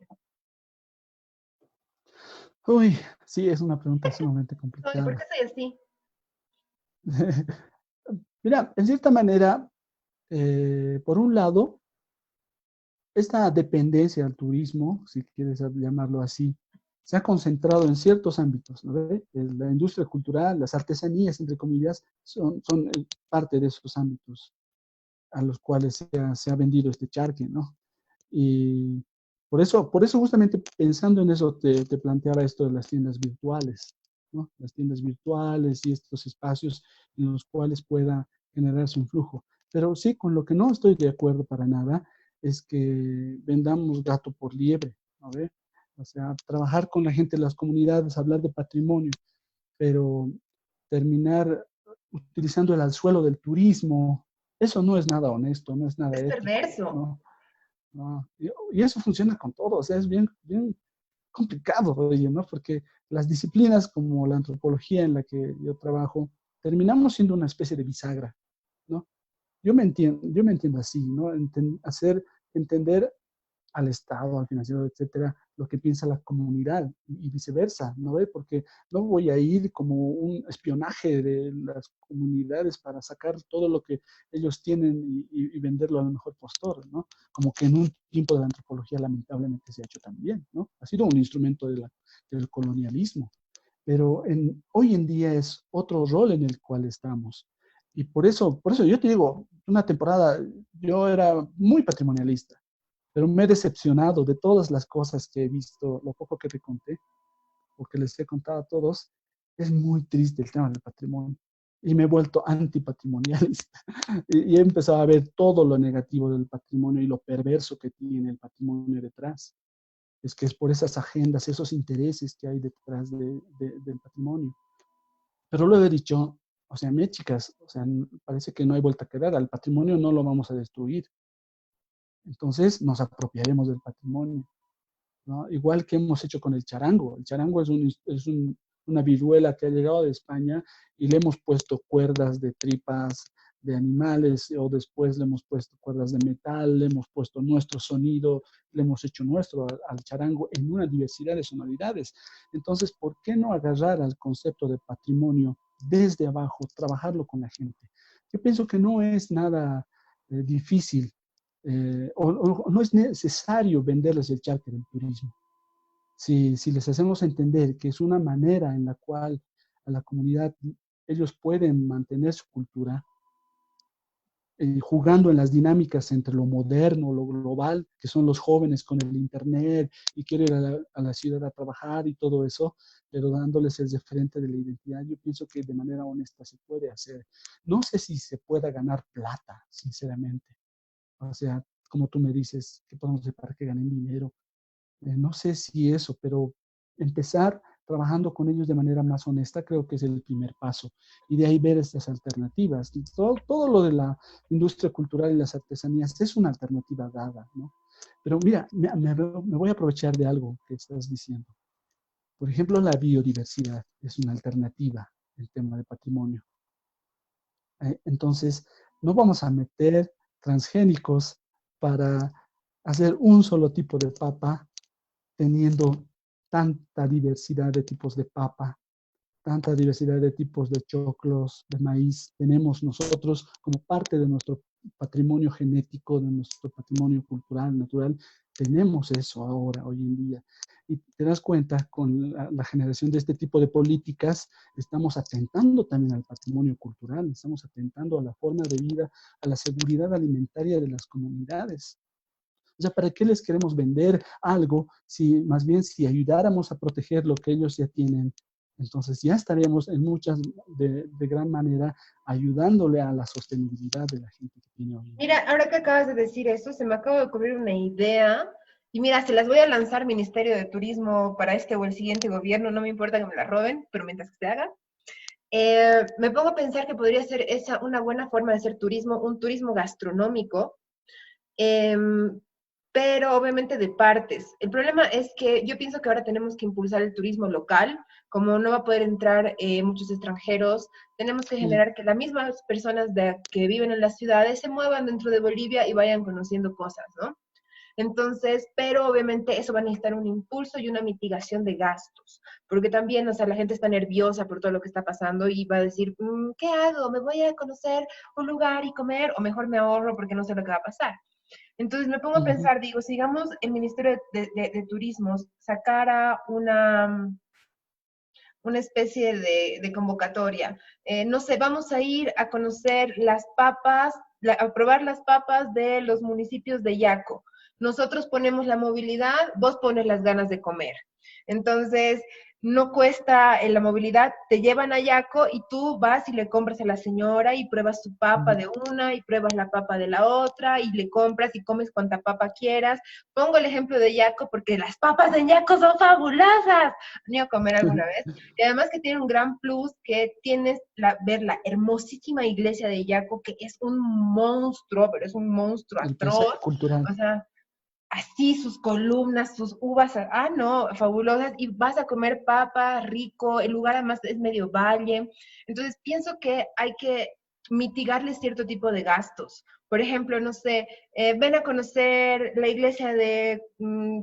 Uy, sí, es una pregunta sumamente Ay, ¿por qué complicada. soy así? Mira, en cierta manera, por un lado, esta dependencia al turismo, si quieres llamarlo así, se ha concentrado en ciertos ámbitos, ¿no? La industria cultural, las artesanías, entre comillas, son parte de esos ámbitos a los cuales se ha vendido este charque, ¿no? Y por eso justamente pensando en eso, te planteaba esto de las tiendas virtuales, ¿no? Las tiendas virtuales y estos espacios en los cuales pueda generarse un flujo. Pero sí, con lo que no estoy de acuerdo para nada es que vendamos gato por liebre, ¿no ve? O sea, trabajar con la gente de las comunidades, hablar de patrimonio, pero terminar utilizando el anzuelo del turismo, eso no es nada honesto, no es nada Es ético, perverso. ¿no? No, y eso funciona con todo, o sea, es bien, bien complicado, oye, ¿no? Porque las disciplinas como la antropología en la que yo trabajo, terminamos siendo una especie de bisagra, ¿no? Yo me entiendo así, ¿no? Hacer entender al Estado, al financiero, etcétera, lo que piensa la comunidad y viceversa, ¿no ve? Porque no voy a ir como un espionaje de las comunidades para sacar todo lo que ellos tienen y venderlo al mejor postor, ¿no? Como que en un tiempo de la antropología lamentablemente se ha hecho también, ¿no? Ha sido un instrumento del colonialismo, pero hoy en día es otro rol en el cual estamos. Y por eso yo te digo, una temporada yo era muy patrimonialista, pero me he decepcionado de todas las cosas que he visto, lo poco que te conté, porque les he contado a todos, es muy triste el tema del patrimonio. Y me he vuelto antipatrimonialista. Y he empezado a ver todo lo negativo del patrimonio y lo perverso que tiene el patrimonio detrás. Es que es por esas agendas, esos intereses que hay detrás del patrimonio. Pero luego he dicho, o sea, chicas, o sea, parece que no hay vuelta que dar, al patrimonio no lo vamos a destruir. Entonces nos apropiaremos del patrimonio, ¿no? Igual que hemos hecho con el charango. El charango una viruela que ha llegado de España y le hemos puesto cuerdas de tripas de animales o después le hemos puesto cuerdas de metal, le hemos puesto nuestro sonido, le hemos hecho nuestro al charango en una diversidad de sonoridades. Entonces, ¿por qué no agarrar al concepto de patrimonio desde abajo, trabajarlo con la gente? Yo pienso que no es nada difícil o no es necesario venderles el charter del turismo. Si les hacemos entender que es una manera en la cual a la comunidad ellos pueden mantener su cultura, jugando en las dinámicas entre lo moderno, lo global, que son los jóvenes con el internet y quieren ir a la ciudad a trabajar y todo eso, pero dándoles el referente de la identidad, yo pienso que de manera honesta se puede hacer. No sé si se pueda ganar plata, sinceramente. O sea, como tú me dices, ¿qué podemos hacer para que ganen dinero? No sé si eso, pero empezar trabajando con ellos de manera más honesta creo que es el primer paso. Y de ahí ver estas alternativas. Y todo lo de la industria cultural y las artesanías es una alternativa dada, ¿no? Pero mira, me voy a aprovechar de algo que estás diciendo. Por ejemplo, la biodiversidad es una alternativa el tema de patrimonio. Entonces, no vamos a meter transgénicos para hacer un solo tipo de papa teniendo tanta diversidad de tipos de papa, tanta diversidad de tipos de choclos, de maíz. Tenemos nosotros como parte de nuestro patrimonio genético, de nuestro patrimonio cultural, natural, tenemos eso ahora, hoy en día. Y te das cuenta, con la generación de este tipo de políticas, estamos atentando también al patrimonio cultural, estamos atentando a la forma de vida, a la seguridad alimentaria de las comunidades. O sea, ¿para qué les queremos vender algo si más bien si ayudáramos a proteger lo que ellos ya tienen? Entonces ya estaríamos en muchas, de gran manera, ayudándole a la sostenibilidad de la gente que tiene hoy en Mira, día. ahora que acabas de decir eso, se me acaba de ocurrir una idea. Y mira, se las voy a lanzar Ministerio de Turismo para este o el siguiente gobierno, no me importa que me la roben, pero mientras que se haga. Me pongo a pensar que podría ser esa una buena forma de hacer turismo, un turismo gastronómico, em, pero obviamente de partes. El problema es que yo pienso que ahora tenemos que impulsar el turismo local, como no va a poder entrar muchos extranjeros, tenemos que Sí. generar que las mismas personas que viven en las ciudades se muevan dentro de Bolivia y vayan conociendo cosas, ¿no? Entonces, pero obviamente eso va a necesitar un impulso y una mitigación de gastos, porque también, o sea, la gente está nerviosa por todo lo que está pasando y va a decir, ¿qué hago? ¿Me voy a conocer un lugar y comer o mejor me ahorro porque no sé lo que va a pasar? Entonces me pongo a Ujú. pensar, digo, sigamos el Ministerio de Turismo sacara una especie de convocatoria. No sé, vamos a ir a conocer las papas, a probar las papas de los municipios de Yaco. Nosotros ponemos la movilidad, vos pones las ganas de comer. Entonces, no cuesta en la movilidad, te llevan a Yaco y tú vas y le compras a la señora y pruebas su papa Ujú. de una y pruebas la papa de la otra y le compras y comes cuanta papa quieras. Pongo el ejemplo de Yaco porque las papas de Yaco son fabulosas. ¿Han ido a comer alguna vez? Y además que tiene un gran plus que tienes ver la hermosísima iglesia de Yaco, que es un monstruo, pero es un monstruo El atroz. paisaje cultural. O sea, así sus columnas, sus uvas, no, fabulosas. Y vas a comer papa, rico, el lugar además es medio valle. Entonces pienso que hay que mitigarle cierto tipo de gastos. Por ejemplo, no sé, ven a conocer la iglesia de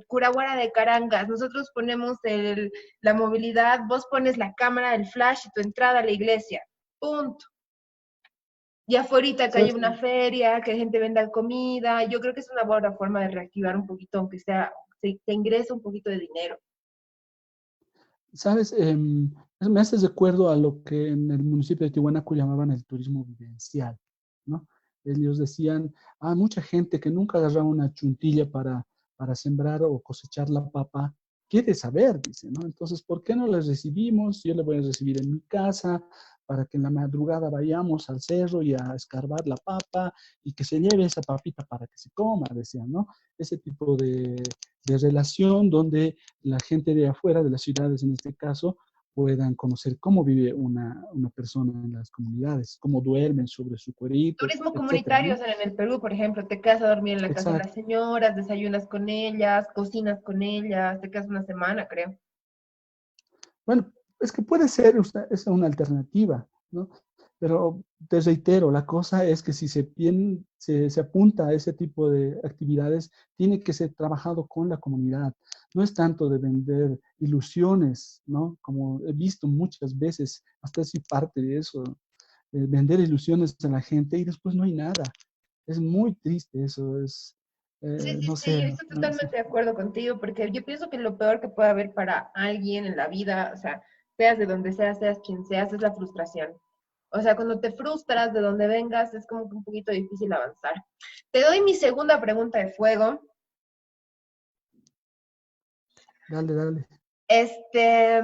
Curaguara de Carangas. Nosotros ponemos la movilidad, vos pones la cámara, el flash y tu entrada a la iglesia. Punto. Y afuera que haya ¿Sabes? una feria, que la gente venda comida. Yo creo que es una buena forma de reactivar un poquito, aunque sea, se ingresa un poquito de dinero. ¿Sabes? Me hace recuerdo a lo que en el municipio de Tihuanaco llamaban el turismo vivencial, ¿no? Ellos decían, mucha gente que nunca agarraba una chuntilla para sembrar o cosechar la papa, quiere saber, dice, ¿no? Entonces, ¿por qué no les recibimos? Yo le voy a recibir en mi casa para que en la madrugada vayamos al cerro y a escarbar la papa y que se lleve esa papita para que se coma, decían, ¿no? Ese tipo de relación donde la gente de afuera, de las ciudades en este caso, puedan conocer cómo vive una persona en las comunidades, cómo duermen sobre su cuerito, Turismo etcétera, comunitario, o ¿no? sea, en el Perú, por ejemplo, te quedas a dormir en la casa de las Exacto. señoras, desayunas con ellas, cocinas con ellas, te quedas una semana, creo. Bueno, es que puede ser es una alternativa, ¿no? Pero te reitero, la cosa es que si se apunta a ese tipo de actividades, tiene que ser trabajado con la comunidad. No es tanto de vender ilusiones, ¿no? Como he visto muchas veces, hasta soy parte de eso, vender ilusiones a la gente y después no hay nada. Es muy triste eso, Sí, sí, no sí, sé, yo estoy totalmente de acuerdo contigo, porque yo pienso que lo peor que puede haber para alguien en la vida, o sea, seas de donde seas, seas quien seas, es la frustración. O sea, cuando te frustras de donde vengas, es como que un poquito difícil avanzar. Te doy mi segunda pregunta de fuego. dale, dale. Este,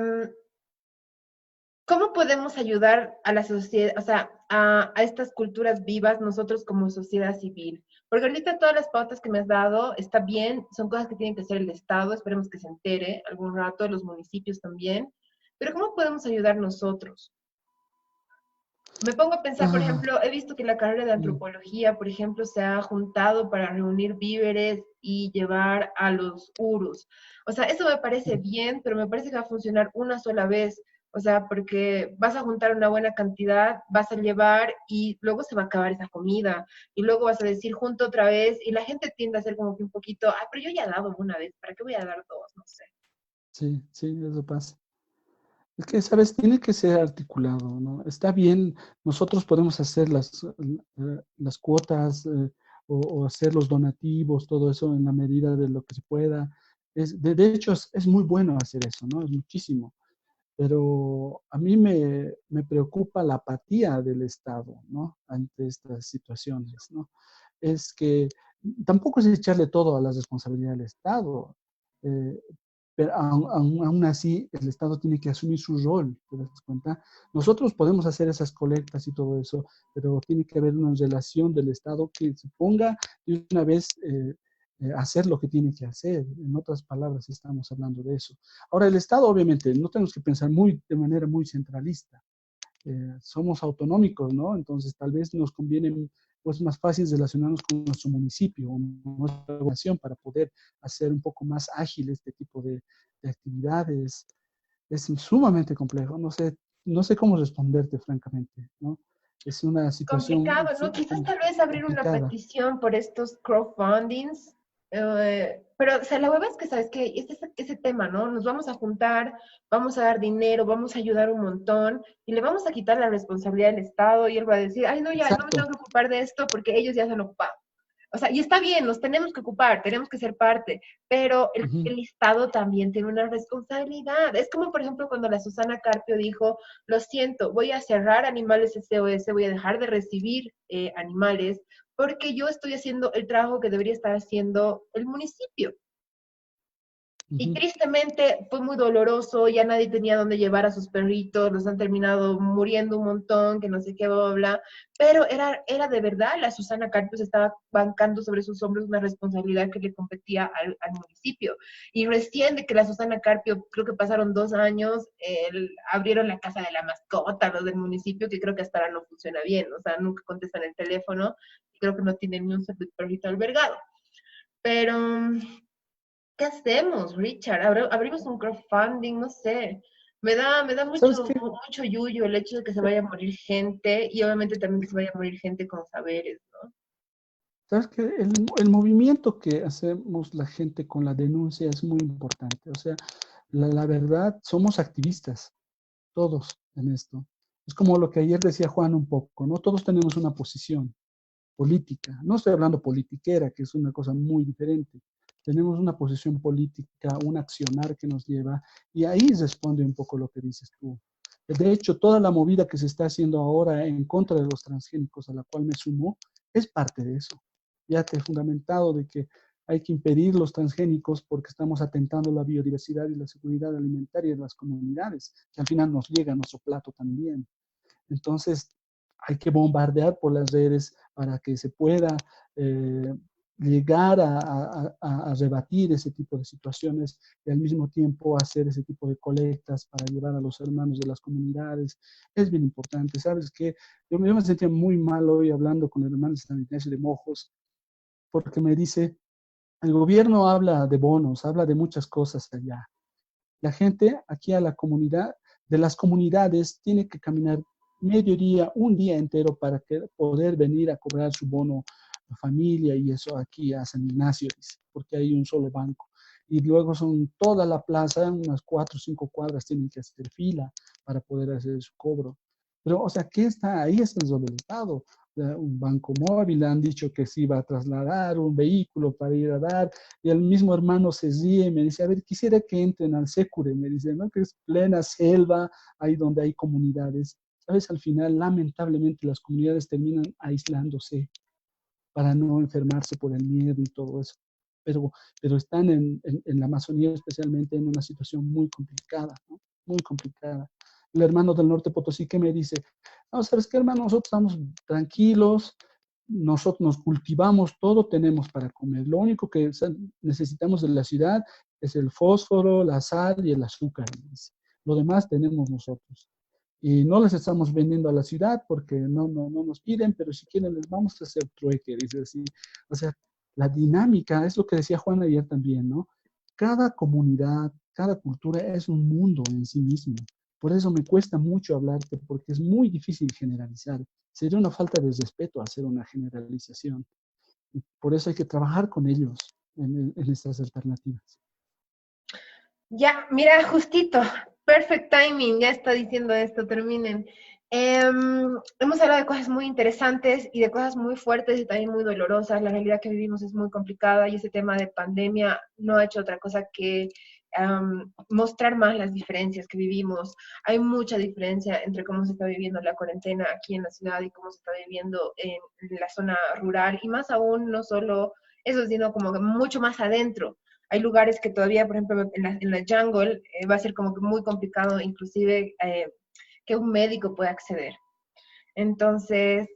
¿Cómo podemos ayudar a la sociedad, o sea, a estas culturas vivas nosotros como sociedad civil? Porque ahorita todas las pautas que me has dado está bien, son cosas que tiene que hacer el Estado, esperemos que se entere algún rato, los municipios también, pero ¿cómo podemos ayudar nosotros? Me pongo a pensar, por Ah, ejemplo, he visto que la carrera de mm, antropología, por ejemplo, se ha juntado para reunir víveres y llevar a los urus. O sea, eso me parece mm, bien, pero me parece que va a funcionar una sola vez. O sea, porque vas a juntar una buena cantidad, vas a llevar y luego se va a acabar esa comida. Y luego vas a decir junto otra vez y la gente tiende a ser como que un poquito, pero yo ya he dado una vez, ¿para qué voy a dar dos? No sé. sí, sí, eso pasa. Es que, ¿sabes? Tiene que ser articulado, ¿no? Está bien, nosotros podemos hacer las cuotas o hacer los donativos, todo eso en la medida de lo que se pueda. De hecho, es muy bueno hacer eso, ¿no? Es muchísimo. Pero a mí me preocupa la apatía del Estado, ¿no? Ante estas situaciones, ¿no? Es que tampoco es echarle todo a la responsabilidad del Estado. Eh, pero aún así el Estado tiene que asumir su rol, ¿te das cuenta? Nosotros podemos hacer esas colectas y todo eso, pero tiene que haber una relación del Estado que se ponga de una vez a hacer lo que tiene que hacer. En otras palabras, estamos hablando de eso. Ahora, el Estado, obviamente, no tenemos que pensar de manera muy centralista. Somos autonómicos, ¿no? Entonces, tal vez nos conviene pues más fácil relacionarnos con nuestro municipio o nuestra organización para poder hacer un poco más ágil este tipo de actividades. Es sumamente complejo, no sé cómo responderte, francamente, ¿no? Es una situación Complicado, ¿no? sumamente Quizás tal vez abrir una complicada. petición por estos crowdfundings, pero o sea, la hueva es que, ¿sabes qué? Ese tema, ¿no? Nos vamos a juntar, vamos a dar dinero, vamos a ayudar un montón y le vamos a quitar la responsabilidad del Estado y él va a decir, ay, no, ya, no me Exacto. tengo que ocupar de esto porque ellos ya se han ocupado. O sea, y está bien, nos tenemos que ocupar, tenemos que ser parte, pero Ujú. el Estado también tiene una responsabilidad. Es como, por ejemplo, cuando la Susana Carpio dijo, lo siento, voy a cerrar Animales SOS, voy a dejar de recibir animales, porque yo estoy haciendo el trabajo que debería estar haciendo el municipio. Y Ujú. tristemente fue muy doloroso, ya nadie tenía dónde llevar a sus perritos, los han terminado muriendo un montón, que no sé qué, bla, bla, bla. Pero era de verdad, la Susana Carpio se estaba bancando sobre sus hombros una responsabilidad que le competía al municipio. Y recién de que la Susana Carpio, creo que pasaron 2 años, abrieron la casa de la mascota, los del municipio, que creo que hasta ahora no funciona bien, o sea, nunca contestan el teléfono, y creo que no tienen ni un solo perrito albergado. Pero ¿qué hacemos, Richard? Abrimos un crowdfunding, no sé. Me da ¿Sabes mucho, qué? mucho yuyo el hecho de que se vaya a morir gente y obviamente también que se vaya a morir gente con saberes, ¿no? ¿Sabes qué? El movimiento que hacemos la gente con la denuncia es muy importante. O sea, la verdad, somos activistas, todos en esto. Es como lo que ayer decía Juan un poco, ¿no? Todos tenemos una posición política. No estoy hablando politiquera, que es una cosa muy diferente. tenemos una posición política, un accionar que nos lleva, y ahí responde un poco lo que dices tú. De hecho, toda la movida que se está haciendo ahora en contra de los transgénicos, a la cual me sumo, es parte de eso. Ya te he fundamentado de que hay que impedir los transgénicos porque estamos atentando la biodiversidad y la seguridad alimentaria de las comunidades, que al final nos llega a nuestro plato también. Entonces, hay que bombardear por las redes para que se pueda llegar a rebatir ese tipo de situaciones y al mismo tiempo hacer ese tipo de colectas para llevar a los hermanos de las comunidades. Es bien importante, ¿sabes qué? Yo me sentía muy mal hoy hablando con el hermano de San Ignacio de Mojos, porque me dice, el gobierno habla de bonos, habla de muchas cosas allá. La gente aquí a la comunidad, de las comunidades, tiene que caminar medio día, un día entero para poder venir a cobrar su bono de familia y eso aquí a San Ignacio, dice, porque hay un solo banco. Y luego son toda la plaza, unas 4 o 5 cuadras, tienen que hacer fila para poder hacer su cobro. Pero, o sea, ¿qué está ahí? Está el Estado. Un banco móvil, han dicho que se iba a trasladar un vehículo para ir a dar, y el mismo hermano se ríe y me dice, a ver, quisiera que entren al Sécure, me dice, ¿no? Que es plena selva, ahí donde hay comunidades. ¿Sabes? Al final, lamentablemente, las comunidades terminan aislándose para no enfermarse por el miedo y todo eso. Pero están en la Amazonía especialmente en una situación muy complicada, ¿no? Muy complicada. El hermano del Norte Potosí que me dice, no, ¿sabes qué, hermano? Nosotros estamos tranquilos, nosotros nos cultivamos, todo tenemos para comer. Lo único que necesitamos de la ciudad es el fósforo, la sal y el azúcar. Dice. Lo demás tenemos nosotros. Y no les estamos vendiendo a la ciudad porque no nos piden, pero si quieren les vamos a hacer trueque, dice así. O sea, la dinámica, es lo que decía Juan ayer también, ¿no? Cada comunidad, cada cultura es un mundo en sí mismo. Por eso me cuesta mucho hablarte, porque es muy difícil generalizar. Sería una falta de respeto hacer una generalización. Y por eso hay que trabajar con ellos en estas alternativas. Ya, mira, justito, perfect timing, ya está diciendo esto, terminen. Hemos hablado de cosas muy interesantes y de cosas muy fuertes y también muy dolorosas. La realidad que vivimos es muy complicada y ese tema de pandemia no ha hecho otra cosa que mostrar más las diferencias que vivimos. Hay mucha diferencia entre cómo se está viviendo la cuarentena aquí en la ciudad y cómo se está viviendo en la zona rural y más aún no solo eso, sino como que mucho más adentro. Hay lugares que todavía, por ejemplo, en la jungle va a ser como que muy complicado inclusive que un médico pueda acceder. Entonces,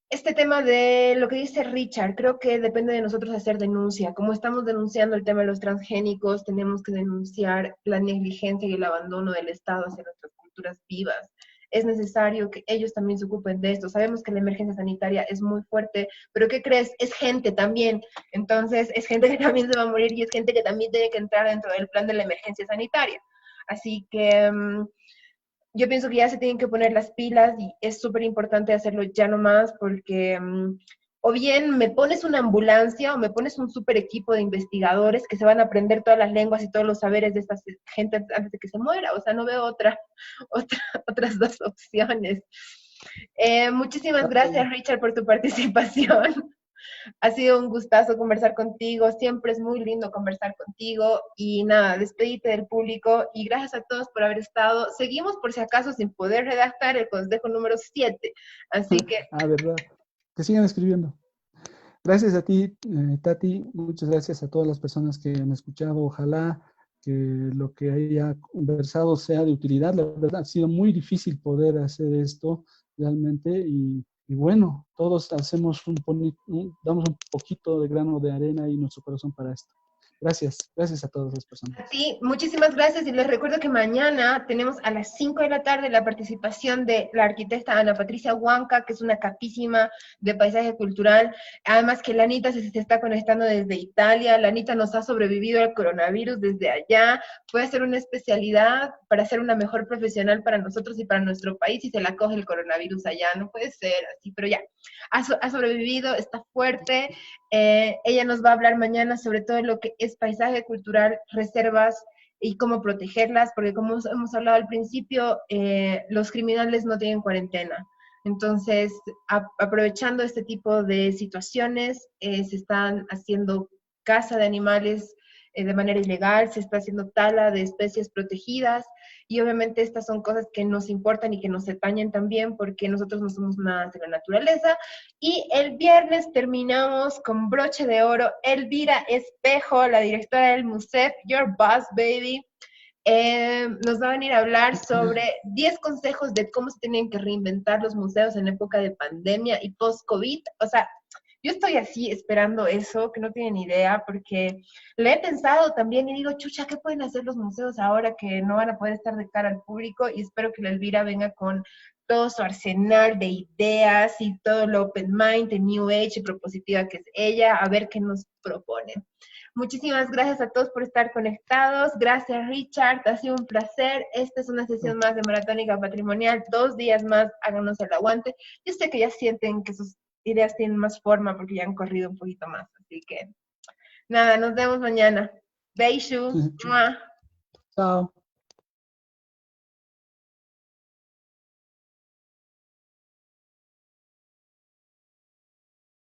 este tema de lo que dice Richard, creo que depende de nosotros hacer denuncia. Como estamos denunciando el tema de los transgénicos, tenemos que denunciar la negligencia y el abandono del Estado hacia nuestras culturas vivas. Es necesario que ellos también se ocupen de esto. Sabemos que la emergencia sanitaria es muy fuerte, pero ¿qué crees? Es gente también. Entonces, es gente que también se va a morir y es gente que también tiene que entrar dentro del plan de la emergencia sanitaria. Así que yo pienso que ya se tienen que poner las pilas y es súper importante hacerlo ya nomás porque o bien me pones una ambulancia o me pones un súper equipo de investigadores que se van a aprender todas las lenguas y todos los saberes de esta gente antes de que se muera. O sea, no veo otras dos opciones. Muchísimas gracias, Richard, por tu participación. Ha sido un gustazo conversar contigo, siempre es muy lindo conversar contigo y nada, despedite del público y gracias a todos por haber estado. Seguimos por si acaso sin poder redactar el consejo número 7, así que... Ah, verdad. Que sigan escribiendo. Gracias a ti, Tati, muchas gracias a todas las personas que han escuchado. Ojalá que lo que haya conversado sea de utilidad. La verdad, ha sido muy difícil poder hacer esto realmente y bueno, todos hacemos damos un poquito de grano de arena y nuestro corazón para esto. Gracias a todas las personas. A ti, muchísimas gracias y les recuerdo que mañana tenemos a las 5 de la tarde la participación de la arquitecta Ana Patricia Huanca, que es una capísima de paisaje cultural, además que la Anita se está conectando desde Italia, la Anita nos ha sobrevivido al coronavirus desde allá, puede ser una especialidad para ser una mejor profesional para nosotros y para nuestro país y se la coge el coronavirus allá, no puede ser así, pero ya, ha sobrevivido, está fuerte. Ella nos va a hablar mañana sobre todo lo que es paisaje cultural, reservas y cómo protegerlas, porque como hemos hablado al principio, los criminales no tienen cuarentena. Entonces, aprovechando este tipo de situaciones, se están haciendo caza de animales de manera ilegal, se está haciendo tala de especies protegidas, y obviamente estas son cosas que nos importan y que nos atañen también, porque nosotros no somos nada de la naturaleza. Y el viernes terminamos con broche de oro, Elvira Espejo, la directora del MUSEF, Your Boss Baby, nos va a venir a hablar sobre 10 consejos de cómo se tienen que reinventar los museos en época de pandemia y post-COVID. O sea, yo estoy así esperando eso, que no tienen idea, porque le he pensado también y digo, chucha, ¿qué pueden hacer los museos ahora que no van a poder estar de cara al público? Y espero que la Elvira venga con todo su arsenal de ideas y todo lo open mind, de New Age y propositiva que es ella, a ver qué nos propone. Muchísimas gracias a todos por estar conectados. Gracias, Richard. Ha sido un placer. Esta es una sesión más de Maratónica Patrimonial. 2 días más, háganos el aguante. Yo sé que ya sienten que sus ideas tienen más forma porque ya han corrido un poquito más. Así que, nada, nos vemos mañana. Beishu. Chao.